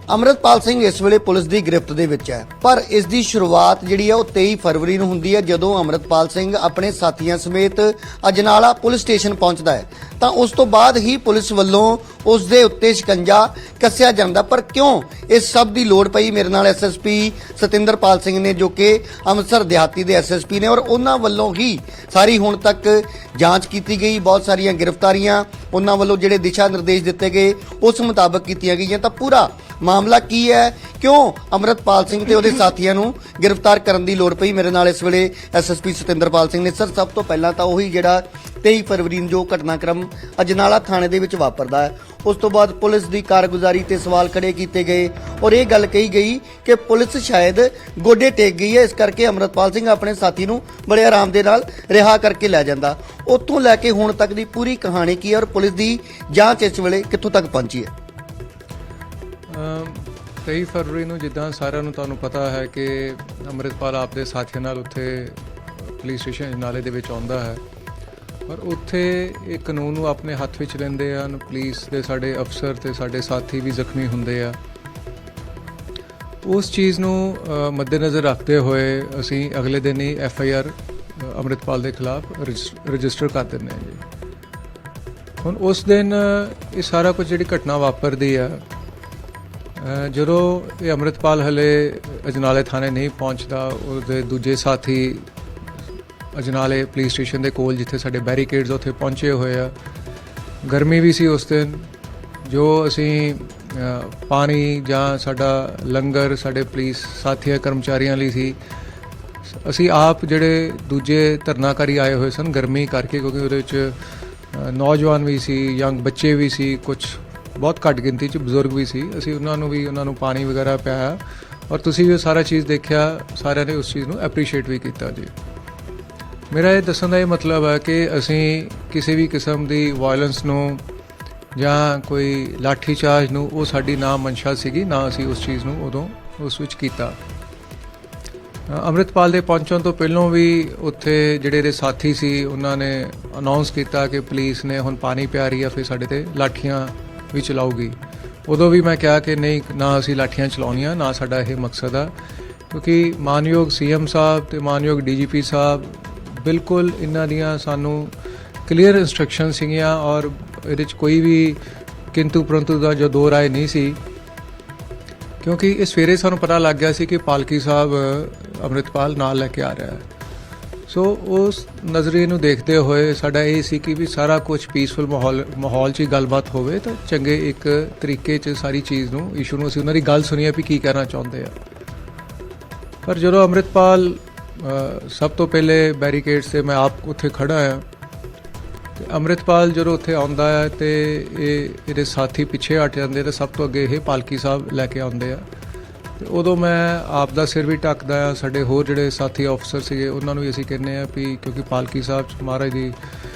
अमृतपाल सिंह इस वेले पुलिस की गिरफ्त दे विच है, पर इस दी शुरुआत जिहड़ी है 23 फरवरी नूं हुंदी है, जदों अमृतपाल सिंह अपने साथियों समेत अजनाला पुलिस स्टेशन पहुंचता है। तो उस तो बाद ही पुलिस वल्लों उस दे उत्ते शिकंजा कस्या जांदा। पर क्यों इस सब की लोड़ पई? मेरे नाल SSP सतिंदरपाल सिंह ने, जो कि अमृतसर देहाती दे SSP ने, और उन्हां वल्लों ही सारी हुण तक जांच की गई। बहुत सारियां गिरफ्तारियां उन्हां वल्लों जिहड़े दिशा निर्देश दिते गए उस मुताबक कीतियां गईयां। तां पूरा मामला की है, क्यों अमृतपाल सिंह ते उहदे साथियां नूं गिरफ्तार करन दी लोड़ पई? मेरे नाल इस वेले SSP सतिंदरपाल सिंह ने। सर, सब तो पहला तां उही जिहड़ा 23 फरवरी नूं जो घटनाक्रम अजनाला थाणे दे विच वापरदा है, उस तो बाद पुलिस की कारगुजारी ते सवाल खड़े किए गए और ये गल कही गई कि पुलिस शायद गोडे टेक गई है, इस करके अमृतपाल सिंह अपने साथी नूं बड़े आराम दे नाल रिहा करके लै जांदा। उत्थों लैके हुण तक की पूरी कहानी की है और पुलिस की जांच इस वेले कित्थों तक पहुंची है? 23 फरवरी ਨੂੰ ਜਿੱਦਾਂ ਸਾਰਿਆਂ ਨੂੰ ਤੁਹਾਨੂੰ ਪਤਾ ਹੈ ਕਿ ਅੰਮ੍ਰਿਤਪਾਲ ਆਪਦੇ ਸਾਥੀਆਂ ਨਾਲ ਉੱਥੇ ਪੁਲਿਸ ਸਟੇਸ਼ਨ ਨਾਲੇ ਦੇ ਵਿੱਚ ਆਉਂਦਾ ਹੈ ਔਰ ਉੱਥੇ ਇਹ ਕਾਨੂੰਨ ਨੂੰ ਆਪਣੇ ਹੱਥ ਵਿੱਚ ਲੈਂਦੇ ਹਨ। ਪੁਲਿਸ ਦੇ ਸਾਡੇ ਅਫਸਰ ਤੇ ਸਾਡੇ ਸਾਥੀ ਵੀ ਜ਼ਖਮੀ ਹੁੰਦੇ ਆ। ਉਸ ਚੀਜ਼ ਨੂੰ ਮੱਦੇਨਜ਼ਰ ਰੱਖਦੇ ਹੋਏ ਅਸੀਂ ਅਗਲੇ ਦਿਨ ਹੀ FIR ਅੰਮ੍ਰਿਤਪਾਲ ਦੇ ਖਿਲਾਫ ਰਜਿਸਟਰ ਕਰ ਦਿੰਦੇ ਹਾਂ ਜੀ। ਹੁਣ ਉਸ ਦਿਨ ਇਹ ਸਾਰਾ ਕੁਝ ਜਿਹੜੀ ਘਟਨਾ ਵਾਪਰਦੀ ਆ, ਜਦੋਂ ਇਹ ਅੰਮ੍ਰਿਤਪਾਲ ਹਲੇ ਅਜਨਾਲੇ ਥਾਣੇ ਨਹੀਂ ਪਹੁੰਚਦਾ, ਉਹਦੇ ਦੂਜੇ ਸਾਥੀ ਅਜਨਾਲੇ ਪੁਲਿਸ ਸਟੇਸ਼ਨ ਦੇ ਕੋਲ ਜਿੱਥੇ ਸਾਡੇ ਬੈਰੀਕੇਡਸ ਉੱਥੇ ਪਹੁੰਚੇ ਹੋਏ ਆ। ਗਰਮੀ ਵੀ ਸੀ ਉਸ ਦਿਨ, ਜੋ ਅਸੀਂ ਪਾਣੀ ਜਾਂ ਸਾਡਾ ਲੰਗਰ ਸਾਡੇ ਪੁਲਿਸ ਸਾਥੀਆਂ ਕਰਮਚਾਰੀਆਂ ਲਈ ਸੀ। ਅਸੀਂ ਆਪ ਜਿਹੜੇ ਦੂਜੇ ਧਰਨਾਕਾਰੀ ਆਏ ਹੋਏ ਸਨ ਗਰਮੀ ਕਰਕੇ, ਕਿਉਂਕਿ ਉਹਦੇ ਵਿੱਚ ਨੌਜਵਾਨ ਵੀ ਸੀ, ਯੰਗ ਬੱਚੇ ਵੀ ਸੀ, ਕੁਛ ਬਹੁਤ ਘੱਟ ਗਿਣਤੀ 'ਚ ਬਜ਼ੁਰਗ ਵੀ ਸੀ। ਅਸੀਂ ਉਹਨਾਂ ਨੂੰ ਪਾਣੀ ਵਗੈਰਾ ਪਿਆਇਆ ਔਰ ਤੁਸੀਂ ਵੀ ਉਹ ਸਾਰਾ ਚੀਜ਼ ਦੇਖਿਆ। ਸਾਰਿਆਂ ਨੇ ਉਸ ਚੀਜ਼ ਨੂੰ ਐਪਰੀਸ਼ੀਏਟ ਵੀ ਕੀਤਾ ਜੀ। ਮੇਰਾ ਇਹ ਦੱਸਣ ਦਾ ਇਹ ਮਤਲਬ ਹੈ ਕਿ ਅਸੀਂ ਕਿਸੇ ਵੀ ਕਿਸਮ ਦੀ ਵਾਇਲੈਂਸ ਨੂੰ ਜਾਂ ਕੋਈ ਲਾਠੀ ਚਾਰਜ ਨੂੰ, ਉਹ ਸਾਡੀ ਨਾ ਮਨਸ਼ਾ ਸੀਗੀ, ਨਾ ਅਸੀਂ ਉਸ ਚੀਜ਼ ਨੂੰ ਉਦੋਂ ਉਸ ਵਿੱਚ ਕੀਤਾ। ਅੰਮ੍ਰਿਤਪਾਲ ਦੇ ਪਹੁੰਚਣ ਤੋਂ ਪਹਿਲਾਂ ਵੀ ਉੱਥੇ ਜਿਹੜੇ ਇਹਦੇ ਸਾਥੀ ਸੀ ਉਹਨਾਂ ਨੇ ਅਨਾਉਂਸ ਕੀਤਾ ਕਿ ਪੁਲਿਸ ਨੇ ਹੁਣ ਪਾਣੀ ਪਿਆ ਰਹੀ ਆ, ਫਿਰ ਸਾਡੇ 'ਤੇ ਲਾਠੀਆਂ ਵੀ ਚਲਾਊਗੀ। ਉਦੋਂ ਵੀ ਮੈਂ ਕਿਹਾ ਕਿ ਨਹੀਂ, ਨਾ ਅਸੀਂ ਲਾਠੀਆਂ ਚਲਾਉਣੀਆਂ, ਨਾ ਸਾਡਾ ਇਹ ਮਕਸਦ ਆ, ਕਿਉਂਕਿ ਮਾਨਯੋਗ CM ਸਾਹਿਬ ਤੇ ਮਾਨਯੋਗ DGP ਸਾਹਿਬ ਬਿਲਕੁਲ ਇਹਨਾਂ ਦੀਆਂ ਸਾਨੂੰ ਕਲੀਅਰ ਇੰਸਟਰਕਸ਼ਨ ਸੀਗੀਆਂ ਔਰ ਇਹਦੇ 'ਚ ਕੋਈ ਵੀ ਕਿੰਤੂ ਪਰੰਤੂ ਦਾ ਜੋ ਦੋ ਰਾਏ ਨਹੀਂ ਸੀ, ਕਿਉਂਕਿ ਇਹ ਸਵੇਰੇ ਸਾਨੂੰ ਪਤਾ ਲੱਗ ਗਿਆ ਸੀ ਕਿ ਪਾਲਕੀ ਸਾਹਿਬ ਅੰਮ੍ਰਿਤਪਾਲ ਨਾਲ ਲੈ ਕੇ ਆ ਰਿਹਾ ਹੈ। ਸੋ ਉਸ ਨਜ਼ਰੀਏ ਨੂੰ ਦੇਖਦੇ ਹੋਏ ਸਾਡਾ ਇਹ ਸੀ ਕਿ ਵੀ ਸਾਰਾ ਕੁਝ ਪੀਸਫੁਲ ਮਾਹੌਲ 'ਚ ਹੀ ਗੱਲਬਾਤ ਹੋਵੇ ਤਾਂ ਚੰਗੇ ਇੱਕ ਤਰੀਕੇ 'ਚ ਸਾਰੀ ਚੀਜ਼ ਨੂੰ, ਇਸ਼ੂ ਨੂੰ, ਅਸੀਂ ਉਹਨਾਂ ਦੀ ਗੱਲ ਸੁਣੀ ਵੀ ਕੀ ਕਹਿਣਾ ਚਾਹੁੰਦੇ ਆ। ਪਰ ਜਦੋਂ ਅੰਮ੍ਰਿਤਪਾਲ ਸਭ ਤੋਂ ਪਹਿਲੇ ਬੈਰੀਕੇਡਸ 'ਤੇ ਮੈਂ ਆਪ ਉੱਥੇ ਖੜਾ ਆ ਤੇ ਅੰਮ੍ਰਿਤਪਾਲ ਜਦੋਂ ਉੱਥੇ ਆਉਂਦਾ ਹੈ ਤੇ ਇਹਦੇ ਸਾਥੀ ਪਿੱਛੇ ਹਟ ਜਾਂਦੇ ਤੇ ਸਭ ਤੋਂ ਅੱਗੇ ਇਹ ਪਾਲਕੀ ਸਾਹਿਬ ਲੈ ਕੇ ਆਉਂਦੇ ਆ। ਤੇ ਉਦੋਂ ਮੈਂ ਆਪ ਦਾ ਸਿਰ ਵੀ ਢੱਕਦਾ ਆ। ਸਾਡੇ ਹੋਰ ਜਿਹੜੇ ਸਾਥੀ ਅਫਸਰ ਸੀਗੇ ਉਹਨਾਂ ਨੂੰ ਵੀ ਅਸੀਂ ਕਹਿੰਦੇ ਆ ਵੀ ਕਿਉਂਕਿ ਪਾਲਕੀ ਸਾਹਿਬ ਮਹਾਰਾਜ ਦੀ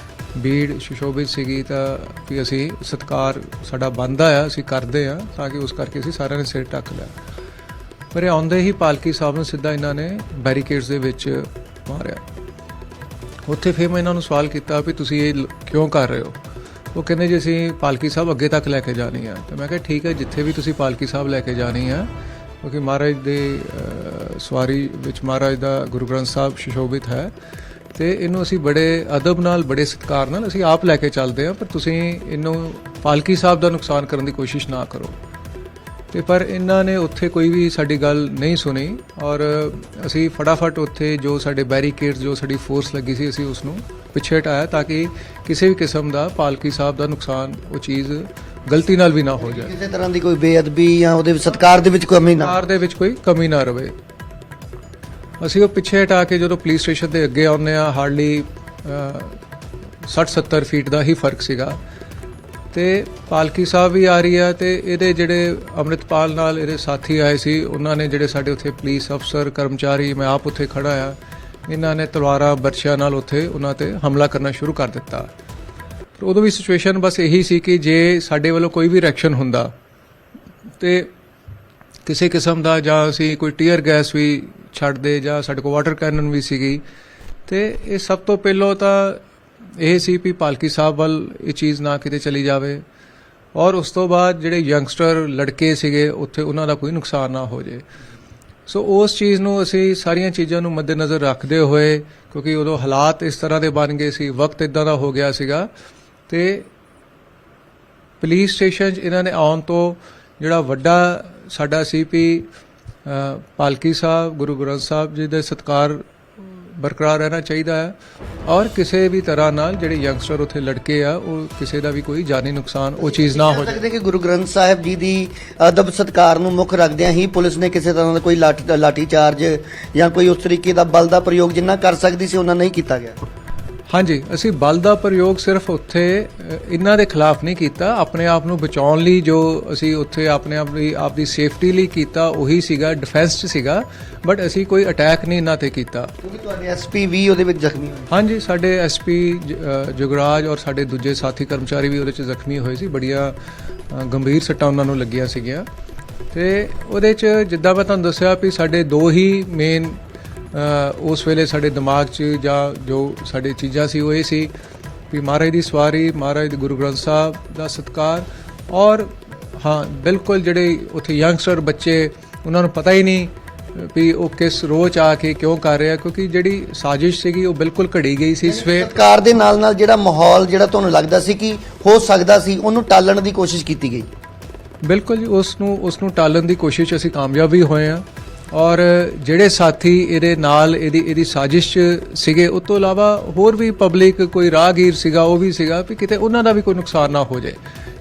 ਭੀੜ ਸੁਸ਼ੋਭਿਤ ਸੀਗੀ ਤਾਂ ਵੀ ਅਸੀਂ ਸਤਿਕਾਰ ਸਾਡਾ ਬਣਦਾ ਆ, ਅਸੀਂ ਕਰਦੇ ਆ, ਤਾਂ ਕਿ ਉਸ ਕਰਕੇ ਅਸੀਂ ਸਾਰਿਆਂ ਨੇ ਸਿਰ ਢੱਕ ਲਿਆ। ਪਰ ਇਹ ਆਉਂਦੇ ਹੀ ਪਾਲਕੀ ਸਾਹਿਬ ਨੂੰ ਸਿੱਧਾ ਇਹਨਾਂ ਨੇ ਬੈਰੀਕੇਡਸ ਦੇ ਵਿੱਚ ਮਾਰਿਆ। ਉੱਥੇ ਫਿਰ ਮੈਂ ਇਹਨਾਂ ਨੂੰ ਸਵਾਲ ਕੀਤਾ ਵੀ ਤੁਸੀਂ ਇਹ ਕਿਉਂ ਕਰ ਰਹੇ ਹੋ? ਉਹ ਕਹਿੰਦੇ ਜੀ ਅਸੀਂ ਪਾਲਕੀ ਸਾਹਿਬ ਅੱਗੇ ਤੱਕ ਲੈ ਕੇ ਜਾਣੀ ਆ। ਤਾਂ ਮੈਂ ਕਿਹਾ ਠੀਕ ਹੈ, ਜਿੱਥੇ ਵੀ ਤੁਸੀਂ ਪਾਲਕੀ ਸਾਹਿਬ ਲੈ ਕੇ ਜਾਣੀ ਆ, ਕਿਉਂਕਿ ਮਹਾਰਾਜ ਦੇ ਸਵਾਰੀ ਵਿੱਚ ਮਹਾਰਾਜ ਦਾ ਗੁਰੂ ਗ੍ਰੰਥ ਸਾਹਿਬ ਸੁਸ਼ੋਭਿਤ ਹੈ ਤੇ ਇਹਨੂੰ ਅਸੀਂ ਬੜੇ ਅਦਬ ਨਾਲ, ਬੜੇ ਸਤਿਕਾਰ ਨਾਲ ਅਸੀਂ ਆਪ ਲੈ ਕੇ ਚੱਲਦੇ ਹਾਂ, ਪਰ ਤੁਸੀਂ ਇਹਨੂੰ ਪਾਲਕੀ ਸਾਹਿਬ ਦਾ ਨੁਕਸਾਨ ਕਰਨ ਦੀ ਕੋਸ਼ਿਸ਼ ਨਾ ਕਰੋ। ਤੇ ਪਰ ਇਹਨਾਂ ਨੇ ਉੱਥੇ ਕੋਈ ਵੀ ਸਾਡੀ ਗੱਲ ਨਹੀਂ ਸੁਣੀ ਔਰ ਅਸੀਂ ਫਟਾਫਟ ਉੱਥੇ ਜੋ ਸਾਡੇ ਬੈਰੀਕੇਡਸ, ਜੋ ਸਾਡੀ ਫੋਰਸ ਲੱਗੀ ਸੀ, ਅਸੀਂ ਉਸ ਨੂੰ ਪਿੱਛੇ ਹਟਾਇਆ ਤਾਂ ਕਿ ਕਿਸੇ ਵੀ ਕਿਸਮ ਦਾ ਪਾਲਕੀ ਸਾਹਿਬ ਦਾ ਨੁਕਸਾਨ, ਉਹ ਚੀਜ਼ ਗਲਤੀ ਨਾਲ ਵੀ ਨਾ ਹੋ ਜਾਏ, ਕਿਸੇ ਤਰ੍ਹਾਂ ਦੀ ਕੋਈ ਬੇਅਦਬੀ ਜਾਂ ਉਹਦੇ ਸਤਿਕਾਰ ਦੇ ਵਿੱਚ ਕੋਈ ਕਮੀ ਨਾ ਰਵੇ। ਅਸੀਂ ਉਹ ਪਿੱਛੇ ਹਟਾ ਕੇ ਜਦੋਂ ਪੁਲਿਸ ਸਟੇਸ਼ਨ ਦੇ ਅੱਗੇ ਆਉਂਦੇ ਆ, ਹਾਰਡਲੀ 60-70 ਫੀਟ ਦਾ ਹੀ ਫਰਕ ਸੀਗਾ ਤੇ ਪਾਲਕੀ ਸਾਹਿਬ ਵੀ ਆ ਰਹੀ ਆ ਤੇ ਇਹਦੇ ਜਿਹੜੇ ਅੰਮ੍ਰਿਤਪਾਲ ਨਾਲ ਇਹਦੇ ਸਾਥੀ ਆਏ ਸੀ, ਉਹਨਾਂ ਨੇ ਜਿਹੜੇ ਸਾਡੇ ਉੱਥੇ ਪੁਲਿਸ ਅਫਸਰ, ਕਰਮਚਾਰੀ, ਮੈਂ ਆਪ ਉੱਥੇ ਖੜਾ ਆ, ਇਹਨਾਂ ਨੇ ਤਲਵਾਰਾਂ, ਬਰਛਿਆਂ ਨਾਲ ਉੱਥੇ ਉਹਨਾਂ ਤੇ ਹਮਲਾ ਕਰਨਾ ਸ਼ੁਰੂ ਕਰ ਦਿੱਤਾ। ਉਦੋਂ ਵੀ ਸਿਚੁਏਸ਼ਨ ਬਸ ਇਹੀ ਸੀ ਕਿ ਜੇ ਸਾਡੇ ਵੱਲੋਂ ਕੋਈ ਵੀ ਰਿਐਕਸ਼ਨ ਹੁੰਦਾ ਤੇ ਕਿਸੇ ਕਿਸਮ ਦਾ, ਜਾਂ ਅਸੀਂ ਕੋਈ ਟੀਅਰ ਗੈਸ ਵੀ ਛੱਡਦੇ ਜਾਂ ਸਾਡੇ ਕੋਲ ਵਾਟਰ ਕੈਨਨ ਵੀ ਸੀਗੀ, ਤੇ ਇਹ ਸਭ ਤੋਂ ਪਹਿਲਾਂ ਤਾਂ ਇਹ ਸੀ ਵੀ ਪਾਲਕੀ ਸਾਹਿਬ ਵੱਲ ਇਹ ਚੀਜ਼ ਨਾ ਕਿਤੇ ਚਲੀ ਜਾਵੇ ਔਰ ਉਸ ਤੋਂ ਬਾਅਦ ਜਿਹੜੇ ਯੰਗਸਟਰ ਲੜਕੇ ਸੀਗੇ ਉੱਥੇ ਉਹਨਾਂ ਦਾ ਕੋਈ ਨੁਕਸਾਨ ਨਾ ਹੋ ਜੇ। ਸੋ ਉਸ ਚੀਜ਼ ਨੂੰ ਅਸੀਂ ਸਾਰੀਆਂ ਚੀਜ਼ਾਂ ਨੂੰ ਮੱਦੇਨਜ਼ਰ ਰੱਖਦੇ ਹੋਏ, ਕਿਉਂਕਿ ਉਦੋਂ ਹਾਲਾਤ ਇਸ ਤਰ੍ਹਾਂ ਦੇ ਬਣ ਗਏ ਸੀ, ਵਕਤ ਇਦਾਂ ਦਾ ਹੋ ਗਿਆ ਸੀਗਾ, ਤੇ ਪੁਲਿਸ ਸਟੇਸ਼ਨ 'ਚ ਇਹਨਾਂ ਨੇ ਆਉਣ ਤੋਂ ਜਿਹੜਾ ਵੱਡਾ ਸਾਡਾ ਸੀਪੀ ਪਾਲਕੀ ਸਾਹਿਬ, ਗੁਰੂ ਗ੍ਰੰਥ ਸਾਹਿਬ ਜੀ ਦੇ ਸਤਿਕਾਰ ਬਰਕਰਾਰ ਰਹਿਣਾ ਚਾਹੀਦਾ ਹੈ, ਔਰ ਕਿਸੇ ਵੀ ਤਰ੍ਹਾਂ ਨਾਲ ਜਿਹੜੇ ਯੰਗਸਟਰ ਉੱਥੇ ਲੜਕੇ ਆ ਉਹ ਕਿਸੇ ਦਾ ਵੀ ਕੋਈ ਜਾਨੀ ਨੁਕਸਾਨ ਉਹ ਚੀਜ਼ ਨਾ ਹੋ ਜਾਏ। ਸਕਦੇ ਕਿ ਗੁਰੂ ਗ੍ਰੰਥ ਸਾਹਿਬ ਜੀ ਦੀ ਅਦਬ ਸਤਿਕਾਰ ਨੂੰ ਮੁੱਖ ਰੱਖਦਿਆਂ ਹੀ ਪੁਲਿਸ ਨੇ ਕਿਸੇ ਤਰ੍ਹਾਂ ਦਾ ਕੋਈ ਲਾਠੀ ਚਾਰਜ ਜਾਂ ਕੋਈ ਉਸ ਤਰੀਕੇ ਦਾ ਬਲ ਦਾ ਪ੍ਰਯੋਗ ਜਿੰਨਾ ਕਰ ਸਕਦੀ ਸੀ ਉਹਨਾਂ ਨਹੀਂ ਕੀਤਾ ਗਿਆ। ਹਾਂਜੀ, ਅਸੀਂ ਬਲ ਦਾ ਪ੍ਰਯੋਗ ਸਿਰਫ ਉੱਥੇ ਇਹਨਾਂ ਦੇ ਖਿਲਾਫ ਨਹੀਂ ਕੀਤਾ, ਆਪਣੇ ਆਪ ਨੂੰ ਬਚਾਉਣ ਲਈ ਜੋ ਅਸੀਂ ਉੱਥੇ ਆਪਣੇ ਆਪ ਦੀ ਸੇਫਟੀ ਲਈ ਕੀਤਾ ਉਹੀ ਸੀਗਾ, ਡਿਫੈਂਸ 'ਚ ਸੀਗਾ, ਬਟ ਅਸੀਂ ਕੋਈ ਅਟੈਕ ਨਹੀਂ ਇਹਨਾਂ ਤੇ ਕੀਤਾ। ਕਿਉਂਕਿ ਤੁਹਾਡੇ ਐਸਪੀ ਵੀ ਉਹਦੇ ਵਿੱਚ ਜ਼ਖਮੀ ਹੋਏ। ਹਾਂਜੀ, ਸਾਡੇ ਐਸਪੀ ਜੁਗਰਾਜ ਔਰ ਸਾਡੇ ਦੂਜੇ ਸਾਥੀ ਕਰਮਚਾਰੀ ਵੀ ਉਹਦੇ 'ਚ ਜ਼ਖਮੀ ਹੋਏ ਸੀ, ਬੜੀਆਂ ਗੰਭੀਰ ਸੱਟਾਂ ਉਹਨਾਂ ਨੂੰ ਲੱਗੀਆਂ ਸੀਗੀਆਂ। ਤੇ ਉਹਦੇ 'ਚ ਜਿੱਦਾਂ ਮੈਂ ਤੁਹਾਨੂੰ ਦੱਸਿਆ ਵੀ ਸਾਡੇ ਦੋ ਹੀ ਮੇਨ ਉਸ ਵੇਲੇ ਸਾਡੇ ਦਿਮਾਗ 'ਚ ਜਾਂ ਜੋ ਸਾਡੇ ਚੀਜ਼ਾਂ ਸੀ ਉਹ ਇਹ ਸੀ ਵੀ ਮਹਾਰਾਜ ਦੀ ਸਵਾਰੀ, ਮਹਾਰਾਜ ਦੇ ਗੁਰੂ ਗ੍ਰੰਥ ਸਾਹਿਬ ਦਾ ਸਤਿਕਾਰ, ਔਰ ਹਾਂ ਬਿਲਕੁਲ ਜਿਹੜੇ ਉੱਥੇ ਯੰਗਸਟਰ ਬੱਚੇ ਉਹਨਾਂ ਨੂੰ ਪਤਾ ਹੀ ਨਹੀਂ ਵੀ ਉਹ ਕਿਸ ਰੋਹ 'ਚ ਆ ਕੇ ਕਿਉਂ ਕਰ ਰਿਹਾ, ਕਿਉਂਕਿ ਜਿਹੜੀ ਸਾਜ਼ਿਸ਼ ਸੀਗੀ ਉਹ ਬਿਲਕੁਲ ਘੜੀ ਗਈ ਸੀ। ਸਤਿਕਾਰ ਦੇ ਨਾਲ ਨਾਲ ਜਿਹੜਾ ਮਾਹੌਲ ਜਿਹੜਾ ਤੁਹਾਨੂੰ ਲੱਗਦਾ ਸੀ ਕਿ ਹੋ ਸਕਦਾ ਸੀ ਉਹਨੂੰ ਟਾਲਣ ਦੀ ਕੋਸ਼ਿਸ਼ ਕੀਤੀ ਗਈ। ਬਿਲਕੁਲ ਜੀ, ਉਸ ਨੂੰ ਟਾਲਣ ਦੀ ਕੋਸ਼ਿਸ਼ ਅਸੀਂ ਕਾਮਯਾਬ ਵੀ ਹੋਏ ਹਾਂ, ਔਰ ਜਿਹੜੇ ਸਾਥੀ ਇਹਦੇ ਨਾਲ ਇਹਦੀ ਸਾਜ਼ਿਸ਼ ਸੀਗੇ, ਉਸ ਤੋਂ ਇਲਾਵਾ ਹੋਰ ਵੀ ਪਬਲਿਕ ਕੋਈ ਰਾਹਗੀਰ ਸੀਗਾ ਉਹ ਵੀ ਸੀਗਾ ਵੀ ਕਿਤੇ ਉਹਨਾਂ ਦਾ ਵੀ ਕੋਈ ਨੁਕਸਾਨ ਨਾ ਹੋ ਜਾਏ,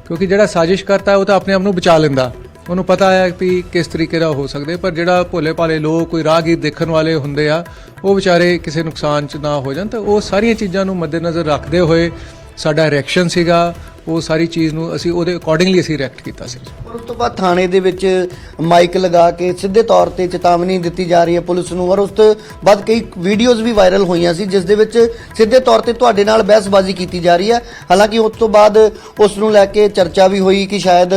ਕਿਉਂਕਿ ਜਿਹੜਾ ਸਾਜ਼ਿਸ਼ ਕਰਤਾ ਉਹ ਤਾਂ ਆਪਣੇ ਆਪ ਨੂੰ ਬਚਾ ਲੈਂਦਾ, ਉਹਨੂੰ ਪਤਾ ਹੈ ਵੀ ਕਿਸ ਤਰੀਕੇ ਦਾ ਹੋ ਸਕਦੇ, ਪਰ ਜਿਹੜਾ ਭੋਲੇ ਭਾਲੇ ਲੋਕ ਕੋਈ ਰਾਹਗੀਰ ਦੇਖਣ ਵਾਲੇ ਹੁੰਦੇ ਆ ਉਹ ਵਿਚਾਰੇ ਕਿਸੇ ਨੁਕਸਾਨ 'ਚ ਨਾ ਹੋ ਜਾਣ। ਤਾਂ ਉਹ ਸਾਰੀਆਂ ਚੀਜ਼ਾਂ ਨੂੰ ਮੱਦੇਨਜ਼ਰ ਰੱਖਦੇ ਹੋਏ ਸਾਡਾ ਰਿਐਕਸ਼ਨ ਸੀਗਾ, ਉਹ ਸਾਰੀ ਚੀਜ਼ ਨੂੰ ਅਸੀਂ ਉਹਦੇ ਅਕੋਰਡਿੰਗਲੀ ਅਸੀਂ ਰਿਐਕਟ ਕੀਤਾ ਸੀ। ਔਰ ਉਸ ਤੋਂ ਬਾਅਦ ਥਾਣੇ ਦੇ ਵਿੱਚ ਮਾਈਕ ਲਗਾ ਕੇ ਸਿੱਧੇ ਤੌਰ ਤੇ ਚੇਤਾਵਨੀ ਦਿੱਤੀ ਜਾ ਰਹੀ ਹੈ ਪੁਲਿਸ ਨੂੰ, ਔਰ ਉਸ ਤੋਂ ਬਾਅਦ ਕਈ ਵੀਡੀਓਜ਼ ਵੀ ਵਾਇਰਲ ਹੋਈਆਂ ਸੀ ਜਿਸ ਦੇ ਵਿੱਚ ਸਿੱਧੇ ਤੌਰ ਤੇ ਤੁਹਾਡੇ ਨਾਲ ਬਹਿਸਬਾਜ਼ੀ ਕੀਤੀ ਜਾ ਰਹੀ ਹੈ। ਹਾਲਾਂਕਿ ਉਸ ਤੋਂ ਬਾਅਦ ਉਸ ਨੂੰ ਲੈ ਕੇ ਚਰਚਾ ਵੀ ਹੋਈ ਕਿ ਸ਼ਾਇਦ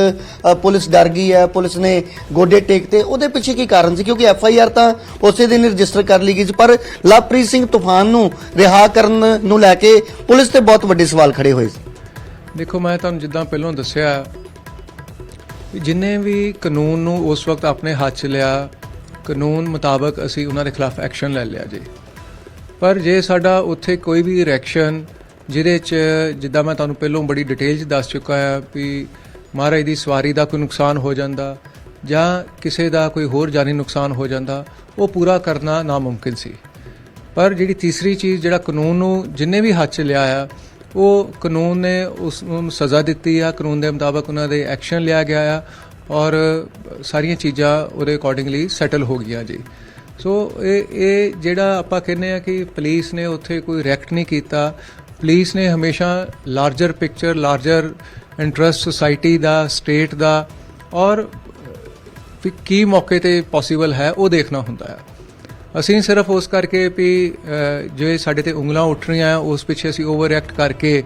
ਪੁਲਿਸ ਡਰ ਗਈ ਹੈ, ਪੁਲਿਸ ਨੇ ਗੋਡੇ ਟੇਕਤੇ। ਉਹਦੇ ਪਿੱਛੇ ਕੀ ਕਾਰਨ ਸੀ? ਕਿਉਂਕਿ FIR ਤਾਂ ਉਸੇ ਦਿਨ ਰਜਿਸਟਰ ਕਰ ਲਈ ਗਈ ਸੀ, ਪਰ ਲਵਪ੍ਰੀਤ ਸਿੰਘ ਤੂਫਾਨ ਨੂੰ ਰਿਹਾ ਕਰਨ ਨੂੰ ਲੈ ਕੇ ਪੁਲਿਸ ਤੇ ਬਹੁਤ ਵੱਡੇ ਸਵਾਲ ਖੜੇ ਹੋਏ ਸੀ। ਦੇਖੋ, ਮੈਂ ਤੁਹਾਨੂੰ ਜਿੱਦਾਂ ਪਹਿਲਾਂ ਦੱਸਿਆ ਜਿੰਨੇ ਵੀ ਕਾਨੂੰਨ ਨੂੰ ਉਸ ਵਕਤ ਆਪਣੇ ਹੱਥ 'ਚ ਲਿਆ, ਕਾਨੂੰਨ ਮੁਤਾਬਕ ਅਸੀਂ ਉਹਨਾਂ ਦੇ ਖਿਲਾਫ ਐਕਸ਼ਨ ਲੈ ਲਿਆ ਜੀ। ਪਰ ਜੇ ਸਾਡਾ ਉੱਥੇ ਕੋਈ ਵੀ ਰਿਐਕਸ਼ਨ ਜਿਹਦੇ 'ਚ ਜਿੱਦਾਂ ਮੈਂ ਤੁਹਾਨੂੰ ਪਹਿਲਾਂ ਬੜੀ ਡਿਟੇਲ 'ਚ ਦੱਸ ਚੁੱਕਾ ਹਾਂ ਵੀ ਮਹਾਰਾਜ ਦੀ ਸਵਾਰੀ ਦਾ ਕੋਈ ਨੁਕਸਾਨ ਹੋ ਜਾਂਦਾ ਜਾਂ ਕਿਸੇ ਦਾ ਕੋਈ ਹੋਰ ਜਾਨੀ ਨੁਕਸਾਨ ਹੋ ਜਾਂਦਾ, ਉਹ ਪੂਰਾ ਕਰਨਾ ਨਾਮੁਮਕਿਨ ਸੀ। ਪਰ ਜਿਹੜੀ ਤੀਸਰੀ ਚੀਜ਼, ਜਿਹੜਾ ਕਾਨੂੰਨ ਨੂੰ ਜਿੰਨੇ ਵੀ ਹੱਥ 'ਚ ਲਿਆ ਆ, ਉਹ ਕਾਨੂੰਨ ਨੇ ਉਸ ਨੂੰ ਸਜ਼ਾ ਦਿੱਤੀ ਆ, ਕਾਨੂੰਨ ਦੇ ਮੁਤਾਬਕ ਉਹਨਾਂ ਦੇ ਐਕਸ਼ਨ ਲਿਆ ਗਿਆ ਆ, ਔਰ ਸਾਰੀਆਂ ਚੀਜ਼ਾਂ ਉਹਦੇ ਅਕੋਰਡਿੰਗਲੀ ਸੈਟਲ ਹੋ ਗਈਆਂ ਜੀ। ਸੋ ਇਹ ਜਿਹੜਾ ਆਪਾਂ ਕਹਿੰਦੇ ਆ ਕਿ ਪੁਲਿਸ ਨੇ ਉੱਥੇ ਕੋਈ ਰਿਐਕਟ ਨਹੀਂ ਕੀਤਾ, ਪੁਲਿਸ ਨੇ ਹਮੇਸ਼ਾ larger picture, larger interest society ਦਾ, ਸਟੇਟ ਦਾ, ਔਰ ਕੀ ਮੌਕੇ ਤੇ ਪੋਸੀਬਲ ਹੈ ਉਹ ਦੇਖਣਾ ਹੁੰਦਾ ਹੈ। ਅਸੀਂ ਸਿਰਫ ਉਸ ਕਰਕੇ ਵੀ ਜੇ ਸਾਡੇ ਤੇ ਉਂਗਲਾਂ ਉੱਠ ਰਹੀਆਂ ਉਸ ਪਿੱਛੇ ਅਸੀਂ ਓਵਰ ਰਿਐਕਟ ਕਰਕੇ